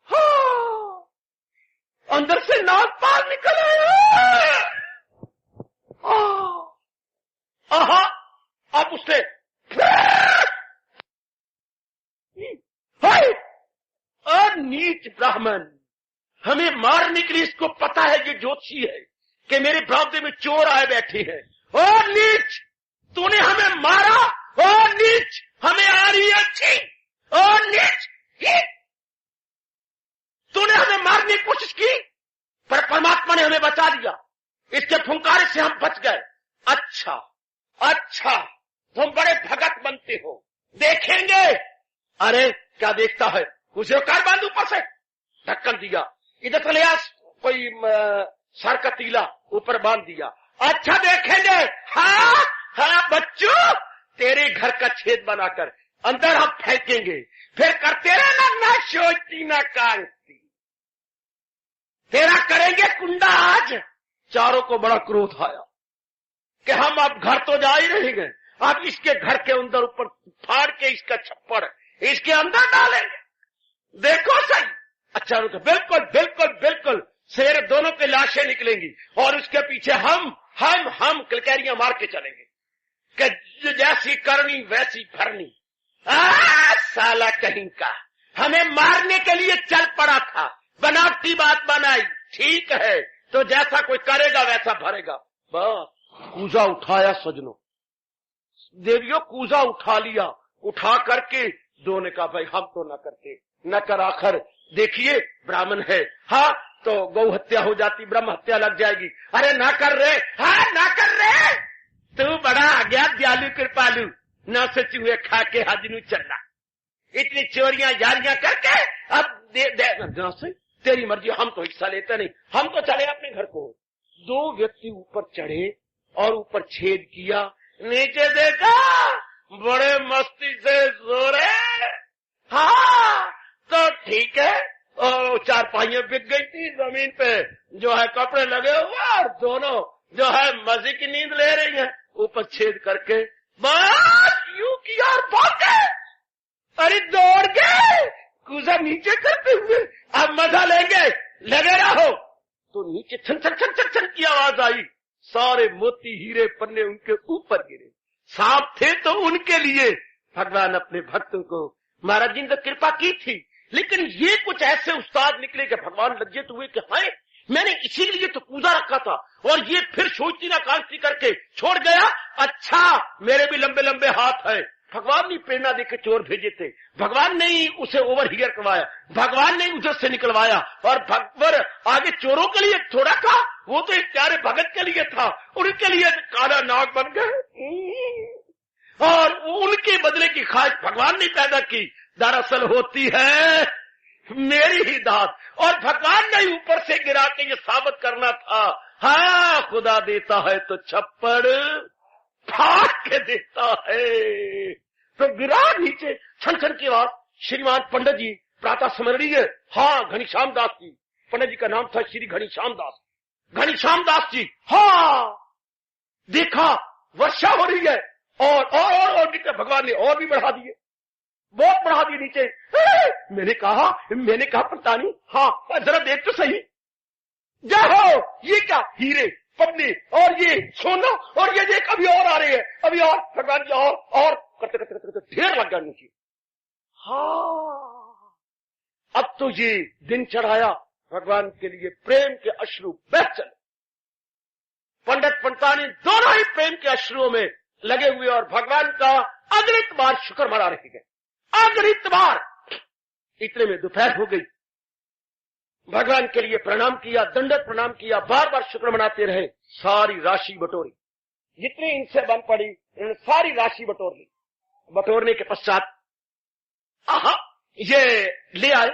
हाँ, अंदर से नाक पाल निकल आया। अब उससे नीच ब्राह्मण, हमें मारने के लिए इसको पता है, ये ज्योतिषी है कि मेरे ब्राह्मण में चोर आए बैठे हैं। और नीच, तूने हमें मारा, और नीच, हमें आ रही है अच्छी, और नीच, तूने हमें मारने की कोशिश की, पर परमात्मा ने हमें बचा दिया, इसके फुंकारे से हम बच गए। अच्छा अच्छा, तुम बड़े भगत बनते हो, देखेंगे। अरे क्या देखता है, उसे कार बांध ऊपर से, ढक्कन दिया, इधर चले आ, कोई सर का तीला ऊपर बांध दिया। अच्छा देखेंगे। हाँ हाँ बच्चों, तेरे घर का छेद बनाकर अंदर हम फेंकेंगे, फिर करते रहना, ना सोचती ना कांगती, तेरा करेंगे कुंडा आज। चारों को बड़ा क्रोध आया कि हम अब घर तो जा ही रहेंगे, अब इसके घर के अंदर ऊपर फाड़ के इसका छप्पड़ इसके अंदर डालेंगे, देखो सही। अच्छा रुको, बिल्कुल बिल्कुल बिल्कुल, शेर दोनों की लाशें निकलेंगी और उसके पीछे हम किलकारियां मार के चलेंगे कि जैसी करनी वैसी भरनी। साला कहीं का, हमें मारने के लिए चल पड़ा था, बनावटी बात बनाई। ठीक है, तो जैसा कोई करेगा वैसा भरेगा। कूजा उठाया सजनों, देवियों, कूजा उठा लिया। उठा करके दो ने कहा भाई हम तो न करते, न कर, आखिर देखिए ब्राह्मण है, हाँ तो गौ हत्या हो जाती, ब्रह्म हत्या लग जाएगी। अरे ना कर रहे, हाँ ना कर रहे, तू बड़ा आ गया दयालु कृपालु, न से चूहे खा के हजनू चलना, इतनी चोरियां यारियां करके अब दे से तेरी मर्जी, हम तो हिस्सा लेते नहीं, हम तो चले अपने घर को। दो व्यक्ति ऊपर चढ़े और ऊपर छेद किया, नीचे देखा, बड़े मस्ती से सो रहे। हाँ तो ठीक है, और चारपाइयां बिक गई थी जमीन पे, जो है कपड़े लगे हुए, और दोनों जो है मजे की नींद ले रही हैं, ऊपर छेद करके बस यूं किया और भाग गए। अरे दौड़ गए, कूजा नीचे करते हुए, अब मजा लेंगे, लगे रहो। तो नीचे छन छन छन छन छन की आवाज आई, सारे मोती हीरे पन्ने उनके ऊपर गिरे। सांप थे तो उनके लिए भगवान अपने भक्तों को, महाराज जी ने तो कृपा की थी, लेकिन ये कुछ ऐसे उस्ताद निकले कि भगवान लज्जित हुए कि हाय मैंने इसी लिए तो पूजा रखा था, और ये फिर सोचती ना कांस्ती करके छोड़ गया। अच्छा, मेरे भी लंबे लंबे हाथ है। भगवान ने प्रेरणा देकर चोर भेजे थे, भगवान ने ही उसे ओवर हियर करवाया, भगवान ने उधर से निकलवाया, और भगवान आगे चोरों के लिए थोड़ा था, वो तो एक प्यारे भगत के लिए था, उनके लिए काला नाग बन गए, और उनके बदले की ख्वाहिश भगवान ने पैदा की। दरअसल होती है मेरी ही दात, और भगवान ने ऊपर से गिरा के ये साबित करना था, हाँ खुदा देता है तो छप्पड़ फाड़ के देता है। तो गिरा नीचे, छन छन की आवाज। श्रीमान पंडित जी प्रातः स्मरणीय, हाँ घनीश्याम दास जी, पंडित जी का नाम था श्री घनीश्याम दास, घनीश्याम दास जी। हाँ देखा वर्षा हो रही है, और नीचे भगवान ने और भी बढ़ा दिए, बहुत बढ़ा दिए नीचे। मैंने कहा पता नहीं, हाँ जरा देख तो सही, जाओ ये क्या हीरे पन्ने और ये सोना, और ये देख अभी और आ रहे हैं, अभी और भगवान जी और करते करते करते ढेर लग गया नीचे। हाँ अब तो ये दिन चढ़ाया, भगवान के लिए प्रेम के अश्रु बह चले। पंडित पंडितानी दोनों ही प्रेम के अश्रुओं में लगे हुए, और भगवान का अगणित बार शुक्र मना रहे गए, अगणित बार। इतने में दोपहर हो गई, भगवान के लिए प्रणाम किया, दंडवत प्रणाम किया, बार बार शुक्र मनाते रहे। सारी राशि बटोरी, जितनी इनसे बन पड़ी इन्होंने सारी राशि बटोर ली। बटोरने के पश्चात ये ले आए,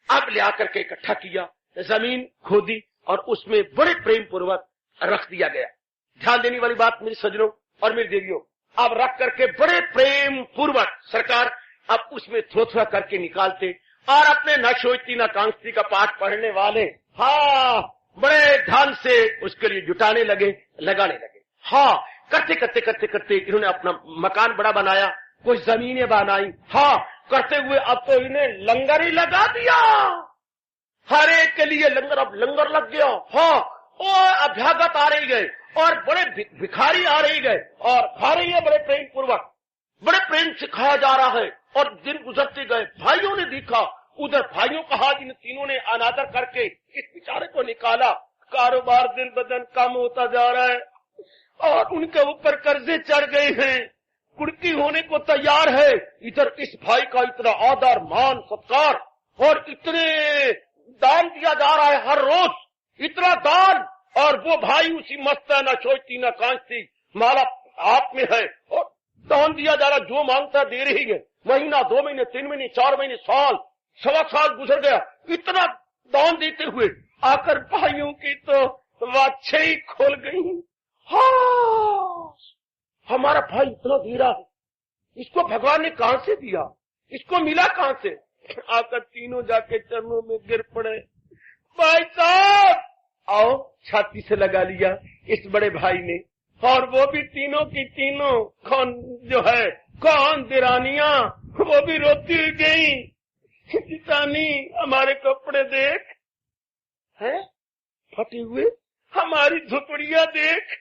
अब ले आकर के इकट्ठा किया, जमीन खोदी और उसमें बड़े प्रेम पूर्वक रख दिया गया। ध्यान देने वाली बात मेरी सज्जनों और मेरी देवियों, अब रख करके बड़े प्रेम पूर्वक सरकार अब उसमें थोड़ा करके निकालते, और अपने न सोचती न कांस्ती का पाठ पढ़ने वाले बड़े ध्यान से उसके लिए जुटाने लगे, लगाने लगे। करते इन्होंने अपना मकान बड़ा बनाया, कुछ जमीनें बनाई। करते हुए अब तो इन्हें लंगर ही लगा दिया, हर एक के लिए लंगर, अब लंगर लग गया। और अभ्यागत आ रही गए, और बड़े भिखारी आ रही गए, और खा रही है बड़े प्रेम पूर्वक, बड़े प्रेम से खाया जा रहा है। और दिन गुजरते गए, भाइयों ने देखा, उधर भाइयों का हाथ इन तीनों ने अनादर करके इस बेचारे को निकाला। कारोबार दिन ब दिन कम होता जा रहा है, और उनके ऊपर कर्जे चढ़ गए हैं, कुर्की होने को तैयार है। इधर इस भाई का इतना आदर मान सत्कार, और इतने दान दिया जा रहा है हर रोज, इतना दान, और वो भाई उसी मस्त है, न सोचती न कांचती, माला हाथ में है, और दान दिया जा रहा, जो मांगता दे रही है। महीना, 2 महीने, 3 महीने, 4 महीने, साल, 1.25 साल गुजर गया, इतना दान देते हुए आकर भाइयों की तो वाच्छे ही खोल गई। हमारा भाई इतना दे रहा है, इसको भगवान ने कहां से दिया, इसको मिला कहां से? आकर तीनों जाके चरणों में गिर पड़े। भाई साहब आओ, छाती से लगा लिया इस बड़े भाई ने, और वो भी तीनों की तीनों, कौन जो है, कौन दिरानियां, वो भी रोती हुई गई। जितानी हमारे कपड़े देख, है फटे हुए, हमारी झुपड़ियां देख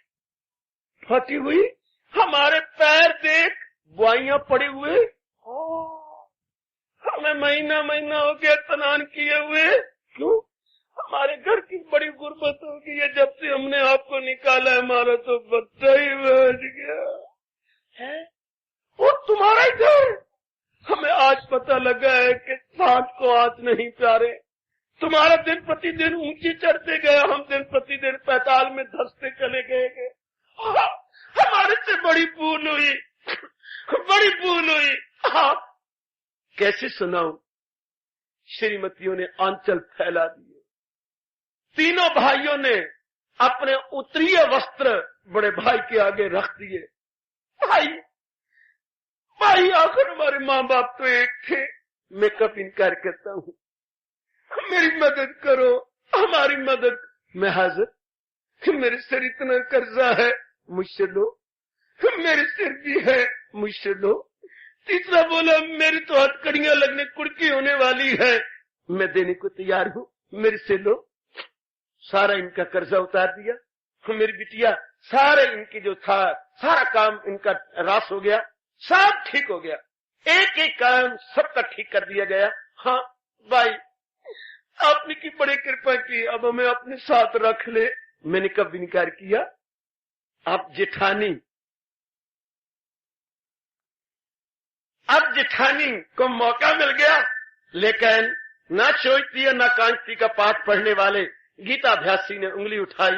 फटी हुई, हमारे पैर देख बुआइयां पड़े हुए, हमें महीना महीना हो गया स्नान किए हुए। क्यों? हमारे घर की बड़ी गुर्बत हो गई है, जब से हमने आपको निकाला, हमारा तो बच्चा ही बच गया है। और तुम्हारा ही घर, हमें आज पता लगा है कि सांप को आज नहीं प्यारे। तुम्हारा दिन प्रतिदिन ऊंची चढ़ते गया, हम दिन प्रतिदिन पैताल में धंसते चले गए। हमारे से बड़ी भूल हुई, बड़ी भूल हुई। कैसे सुनाऊं? श्रीमतियों ने आंचल फैला दिए। तीनों भाइयों ने अपने उत्तरीय वस्त्र बड़े भाई के आगे रख दिए। भाई आखिर हमारे माँ बाप तो एक थे, मैं कब इनकार करता हूँ, मेरी मदद करो, हमारी मदद। मैं हाजिर, मेरे सिर इतना कर्जा है, मुझसे लो, मेरे सिर भी है, मुझसे लो। तीसरा बोला, मेरी तो हथकड़ियां लगने, कुड़की होने वाली है, मैं देने को तैयार हूँ, मेरे से लो। सारा इनका कर्जा उतार दिया। मेरी बिटिया, सारे इनकी जो था, सारा काम इनका रास हो गया, सब ठीक हो गया, एक एक काम सबका ठीक कर दिया गया। भाई आपने की बड़ी कृपा की, अब हमें अपने साथ रख ले। मैंने कब इनकार किया? आप जेठानी, अब जेठानी को मौका मिल गया, लेकिन ना चोइती है ना कांचती का पाठ पढ़ने वाले गीताभ्यासी ने उंगली उठाई,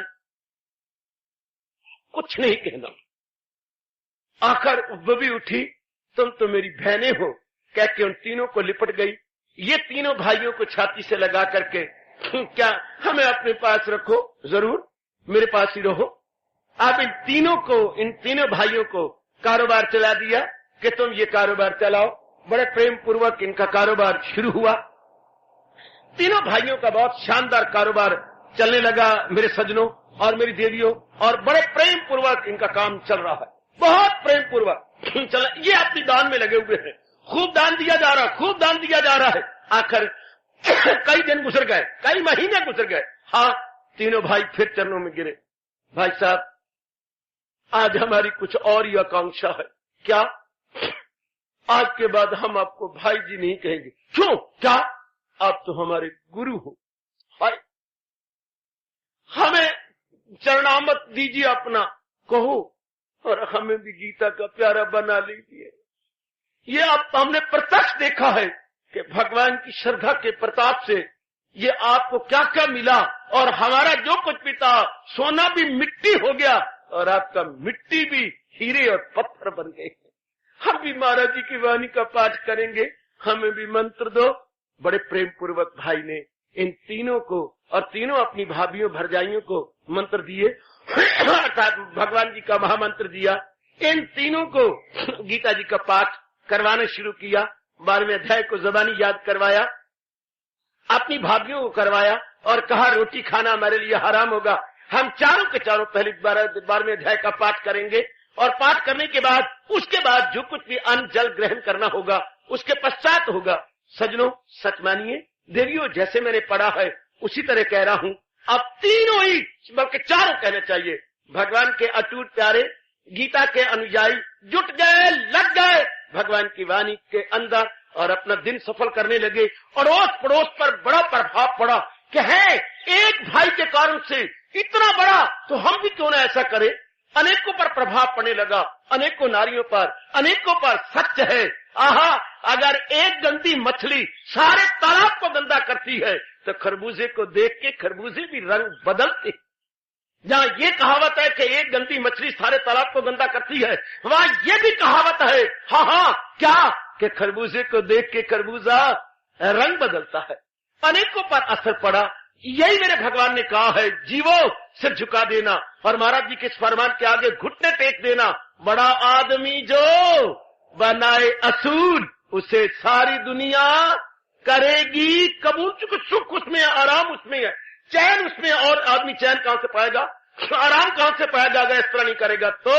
कुछ नहीं कहना। आखिर वो भी उठी, तुम तो मेरी बहनें हो, कह के उन तीनों को लिपट गई। ये तीनों भाइयों को छाती से लगा करके, क्या हमें अपने पास रखो, जरूर मेरे पास ही रहो। आप इन तीनों भाइयों को कारोबार चला दिया कि तुम ये कारोबार चलाओ। बड़े प्रेम पूर्वक इनका कारोबार शुरू हुआ। तीनों भाइयों का बहुत शानदार कारोबार चलने लगा मेरे सज्जनों और मेरी देवियों, और बड़े प्रेम पूर्वक इनका काम चल रहा है, बहुत प्रेम पूर्वक चला। ये अपनी दान में लगे हुए हैं, खूब दान दिया जा रहा है, खूब दान दिया जा रहा है। आखिर कई दिन गुजर गए, कई महीने गुजर गए। हाँ, तीनों भाई फिर चरणों में गिरे। भाई साहब, आज हमारी कुछ और ही आकांक्षा है। क्या? आज के बाद हम आपको भाई जी नहीं कहेंगे। क्यों? क्या? आप तो हमारे गुरु हो। हाय, हमें चरणामत दीजिए अपना, कहो, और हमें भी गीता का प्यारा बना लीजिए। ये अब हमने प्रत्यक्ष देखा है कि भगवान की श्रद्धा के प्रताप से ये आपको क्या क्या मिला, और हमारा जो कुछ भी था सोना भी मिट्टी हो गया, और आपका मिट्टी भी हीरे और पत्थर बन गए। हम भी महाराज जी की वाणी का पाठ करेंगे, हमें भी मंत्र दो। बड़े प्रेम पूर्वक भाई ने इन तीनों को और तीनों अपनी भाभियों भरजाइयों को मंत्र दिए, अर्थात भगवान जी का महामंत्र दिया। इन तीनों को गीता जी का पाठ करवाना शुरू किया। 12वें अध्याय को ज़बानी याद करवाया, अपनी भाभियों को करवाया और कहा रोटी खाना हमारे लिए हराम होगा। हम चारों के चारों पहले 12वें अध्याय का पाठ करेंगे, और पाठ करने के बाद उसके बाद जो कुछ भी अन्न जल ग्रहण करना होगा उसके पश्चात होगा। सज्जनों, सच मानिए, देवियों, जैसे मैंने पढ़ा है उसी तरह कह रहा हूं। अब तीनों ही, बल्कि चारों कहना चाहिए, भगवान के अटूट प्यारे गीता के अनुयायी जुट गए, लग गए भगवान की वाणी के अंदर, और अपना दिन सफल करने लगे। अड़ोस पड़ोस पर बड़ा प्रभाव पड़ा कि है एक भाई के कारण से इतना बड़ा, तो हम भी क्यों ना ऐसा करें। अनेकों पर प्रभाव पड़ने लगा, अनेकों नारियों पर, अनेकों पर। सच है, आहा, अगर एक गंदी मछली सारे तालाब को गंदा करती है तो खरबूजे को देख के खरबूजे भी रंग बदलते। जहाँ ये कहावत है कि एक गंदी मछली सारे तालाब को गंदा करती है, वहाँ ये भी कहावत है, हाँ, क्या, कि खरबूजे को देख के खरबूजा रंग बदलता है। अनेकों पर असर पड़ा। यही मेरे भगवान ने कहा है, जीवो सिर झुका देना, और महाराज जी के फरमान के आगे घुटने टेक देना। बड़ा आदमी जो बनाए असूल, उसे सारी दुनिया करेगी कबूल। चूंकि सुख उसमें है, आराम उसमें है, चैन उसमें, और आदमी चैन कहां से पाएगा, आराम कहां से पाया जाएगा इस तरह नहीं करेगा तो।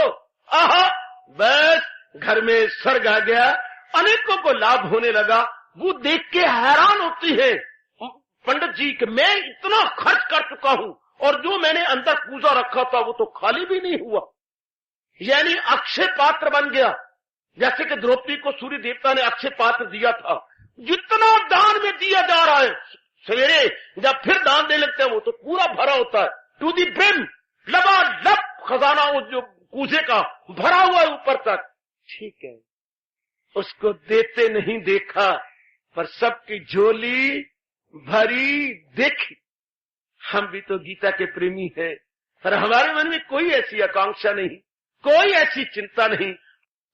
आहा, बस घर में स्वर्ग आ गया। अनेकों को लाभ होने लगा। वो देख के हैरान होती है पंडित जी कि मैं इतना खर्च कर चुका हूं, और जो मैंने अंदर पूजा रखा था वो तो खाली भी नहीं हुआ, यानी अक्षय पात्र बन गया। जैसे कि द्रौपदी को सूर्य देवता ने अक्षय पात्र दिया था। जितना दान में दिया जा रहा है, सवेरे जब फिर दान दे लगते हैं वो तो पूरा भरा होता है, टू दी ब्रिम, लबालब खजाना वो जो कूजे का भरा हुआ है ऊपर तक। ठीक है, उसको देते नहीं देखा, पर सबकी झोली भरी देखी। हम भी तो गीता के प्रेमी हैं, पर हमारे मन में कोई ऐसी आकांक्षा नहीं, कोई ऐसी चिंता नहीं।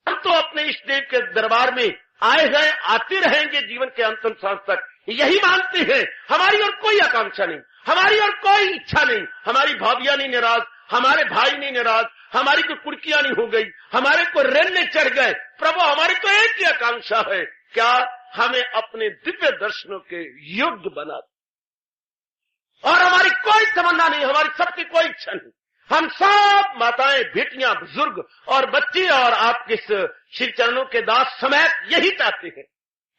हम तो अपने इष्ट देव के दरबार में आए हैं, आते रहेंगे जीवन के अंतिम सांस तक, यही मानते हैं। हमारी और कोई आकांक्षा नहीं, हमारी और कोई इच्छा नहीं। हमारी भाभियां नहीं नाराज, हमारे भाई नहीं नाराज, हमारी कोई कुर्कियां नहीं हो गई, हमारे को ऋण नहीं चढ़ गए। प्रभु, हमारी तो एक ही आकांक्षा है, क्या, हमें अपने दिव्य दर्शनों के योग्य बना। और हमारी कोई तमन्ना नहीं, हमारी सबकी कोई इच्छा नहीं। हम सब माताएं, बेटियां, बुजुर्ग और बच्चे और आपके श्री चरणों के दास समेत यही चाहते हैं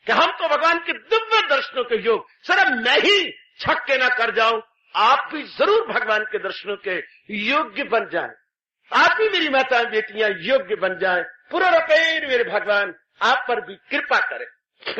कि हम तो भगवान के दिव्य दर्शनों के योग, सिर्फ मैं ही छक के ना कर जाऊं, आप भी जरूर भगवान के दर्शनों के योग्य बन जाएं। आप भी मेरी माताएं बेटियां योग्य बन जाएं। पूरा रूपेण मेरे भगवान आप पर भी कृपा करें,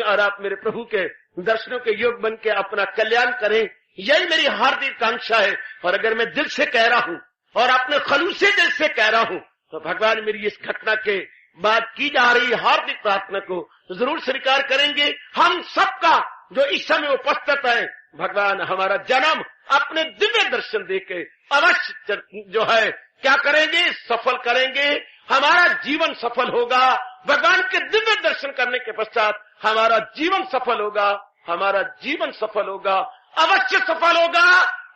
और आप मेरे प्रभु के दर्शनों के योग बन के अपना कल्याण करें, यही मेरी हार्दिक आकांक्षा है। और अगर मैं दिल से कह रहा हूं और अपने खलूसे दिल से कह रहा हूं तो भगवान मेरी इस घटना के बाद की जा रही हार्दिक प्रार्थना को जरूर स्वीकार करेंगे। हम सबका जो इस समय उपस्थित है, भगवान हमारा जन्म अपने दिव्य दर्शन देके अवश्य जो है क्या करेंगे, सफल करेंगे। हमारा जीवन सफल होगा। भगवान के दिव्य दर्शन करने के पश्चात हमारा जीवन सफल होगा, हमारा जीवन सफल होगा, अवश्य सफल होगा।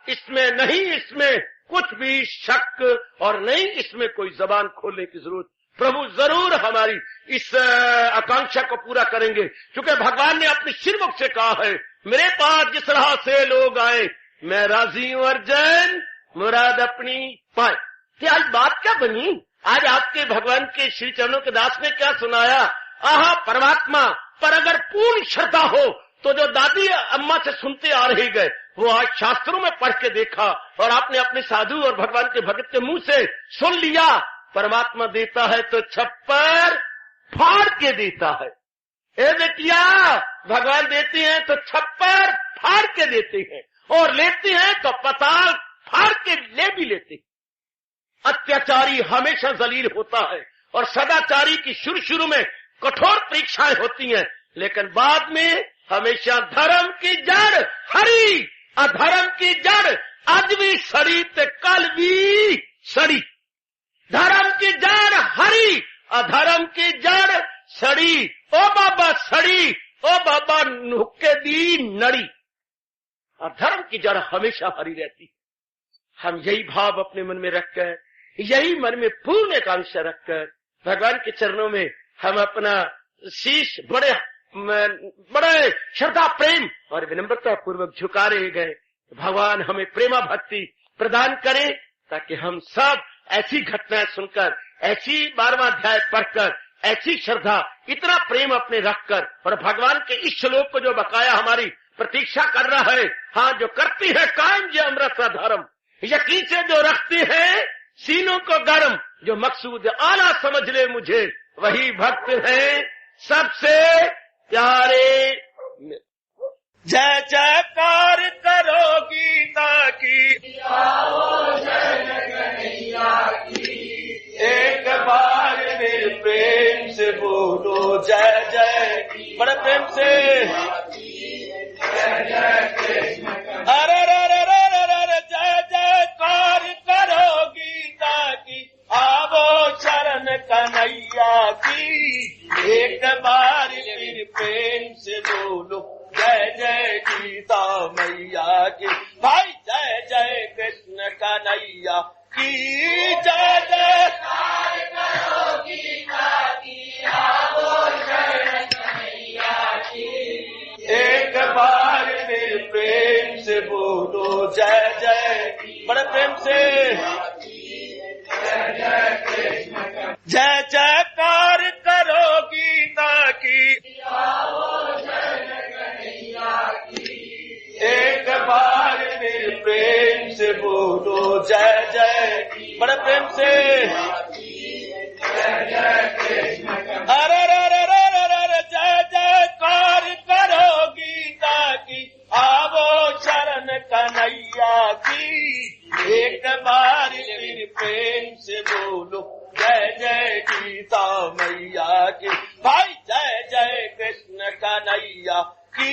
इसमें कुछ भी शक और नहीं इसमें कोई जबान खोलने की जरूरत। प्रभु जरूर हमारी इस आकांक्षा को पूरा करेंगे, क्योंकि भगवान ने अपने श्रीमुख से कहा है, मेरे पास जिस राह से लोग आए मैं राजी हूं अर्जन, मुराद अपनी पाए। कि आज बात क्या बनी? आज आपके भगवान के श्री चरणों के दास ने क्या सुनाया? आहा परमात्मा पर अगर पूर्ण श्रद्धा हो तो जो दादी अम्मा से सुनते आ रही गए वो आज शास्त्रों में पढ़ के देखा और आपने अपने साधु और भगवान के भगत के मुंह से सुन लिया। परमात्मा देता है तो छप्पर फाड़ के देता है। ए बेटिया, भगवान देते हैं तो छप्पर फाड़ के देते हैं और लेते हैं तो पताल फाड़ के ले भी लेते हैं। अत्याचारी हमेशा जलील होता है और सदाचारी की शुरू में कठोर परीक्षाएं होती हैं, लेकिन बाद में हमेशा धर्म की जड़ हरी, अधर्म की जड़ आज भी सड़ी ते कल भी सड़ी। धर्म की जड़ हरी, अधर्म की जड़ सड़ी। ओ बाबा सड़ी, ओ बाबा नुक्के दी नड़ी। और धर्म की जड़ हमेशा हरी रहती है। हम यही भाव अपने मन में रखकर, यही मन में पूर्ण आकांक्षा रखकर भगवान के चरणों में हम अपना शीश बड़े श्रद्धा प्रेम और विनम्रता पूर्वक झुका रहे गए। भगवान हमें प्रेमा भक्ति प्रदान करे ताकि हम सब ऐसी घटनाएं सुनकर, ऐसी 12वां अध्याय पढ़कर, ऐसी श्रद्धा, इतना प्रेम अपने रखकर और भगवान के इस श्लोक को जो बकाया हमारी प्रतीक्षा कर रहा है, हाँ जो करती है कायम ये अमृत धर्म, यकीन से जो रखती है सीनों को गर्म, जो मकसूद आला समझ ले मुझे वही भक्त है सबसे प्यारे। जय जयकार करो गीता की, आओ जय कन्हैया की। एक बार मेरे प्रेम से बोलो जय जय, बड़े प्रेम से जय जय कृष्ण। अरे जय जयकार करो गीता की, आवो चरण कन्हैया की। एक बार मेरे प्रेम से बोलो जय जय गीता मैया की। भाई जय जय कृष्ण कन्हैया की, जय जयकार करो गीता की, आवो चरण कन्हैया की। एक बार मेरे प्रेम से बोलो जय जय, बड़े प्रेम से जय जय कृष्ण। जय जयकार करो गीता की, आओ जय कन्हैया की। एक बार मेरे प्रेम से बोलो जय जय, बड़े प्रेम से जय जय कृष्ण। अरे जय जयकार करो गीता की, आवो चरण कन्हैया की। एक बार मेरे प्रेम से बोलो जय जय गीता मैया की। भाई जय जय कृष्ण कन्हैया की,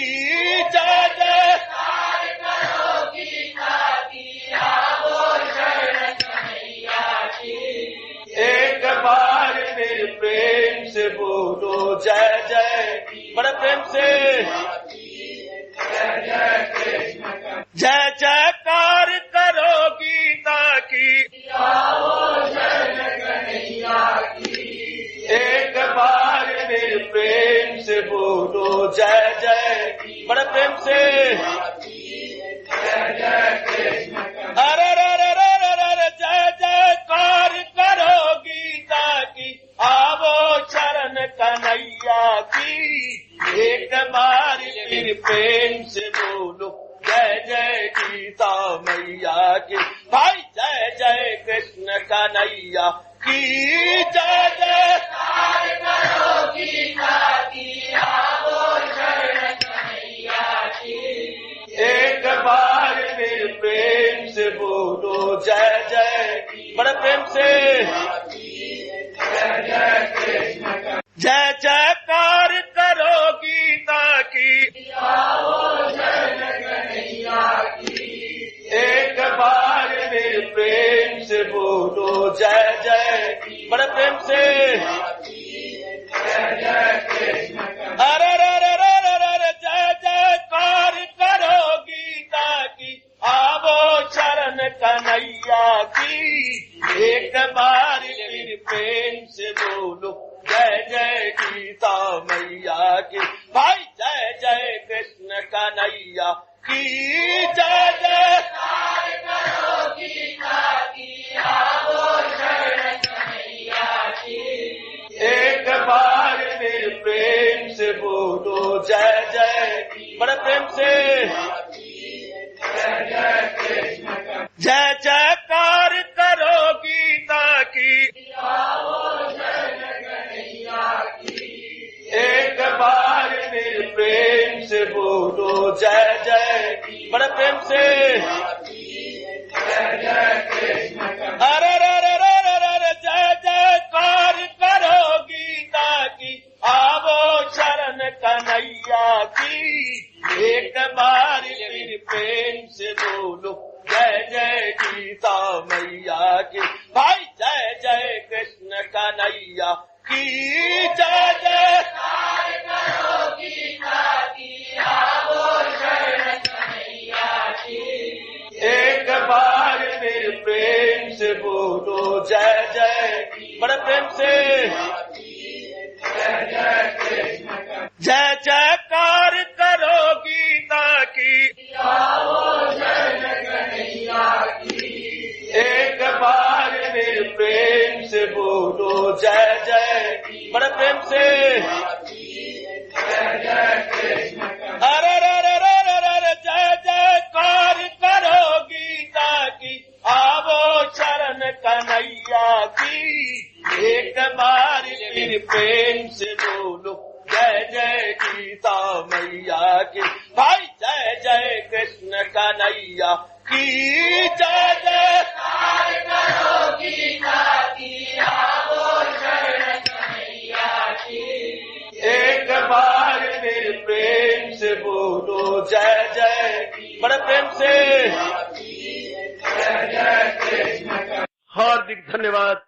जय जयकार करो गीता की, आवो चरण कन्हैया की। एक बार मेरे प्रेम से बोलो जय जय, बड़े प्रेम से जय जय कृष्ण। जय जयकार करो गीता की, आओ जय कन्हैया की। एक बार मेरे प्रेम से बोलो जय जय, बड़े प्रेम से जय जय कृष्ण। अरे जय जयकार करो गीता की, आवो चरण कन्हैया की। एक बार मेरे प्रेम से बोलो जय जय गीता मैया की। भाई जय जय कृष्ण कन्हैया की, जय जयकार करो गीता की, आवो चरण कन्हैया बड़े प्रेम से जय जयकार करो गीता की, एक बार मेरे प्रेम से बोलो जय जय, बड़े प्रेम से अरे रे रे रे रे रे जय जयकार करो गीता की, आवो चरण कन्हैया की, एक बार फिर प्रेम से बोलो जय जय गीता मैया की। भाई जय जय कृष्ण कन्हैया की, जय जयकार करो गीता की, आवो चरण कन्हैया की, एक बार मेरे प्रेम से बोलो जय जय, बड़े प्रेम से जय जयकार करो गीता की, एक बार मेरे प्रेम से बोलो जय जय, बड़े प्रेम से अरे रे रे रे रे रे जय जयकार करो गीता की, आवो चरण कन्हैया की, एक बार फिर प्रेम से बोलो जय जय गीता मैया की। भाई जय जय कृष्ण कन्हैया की, जय जयकार करो गीता की, आवो चरण कन्हैया की, एक बार मेरे प्रेम से बोलो जय जय, बड़े प्रेम से जय जयकार करो गीता की, एक बार मेरे प्रेम से बोलो जय जय, बड़े प्रेम से अरे रे रे रे रे रे जय जयकार करो गीता की, आवो चरण कन्हैया की, एक बार फिर प्रेम से बोलो जय जय गीता मैया की। भाई जय जय कृष्ण कन्हैया की, जय जयकार करो गीता की, आवो चरण कन्हैया की, एक बार मेरे प्रेम से बोलो जय जय, बड़े प्रेम से हार्दिक धन्यवाद।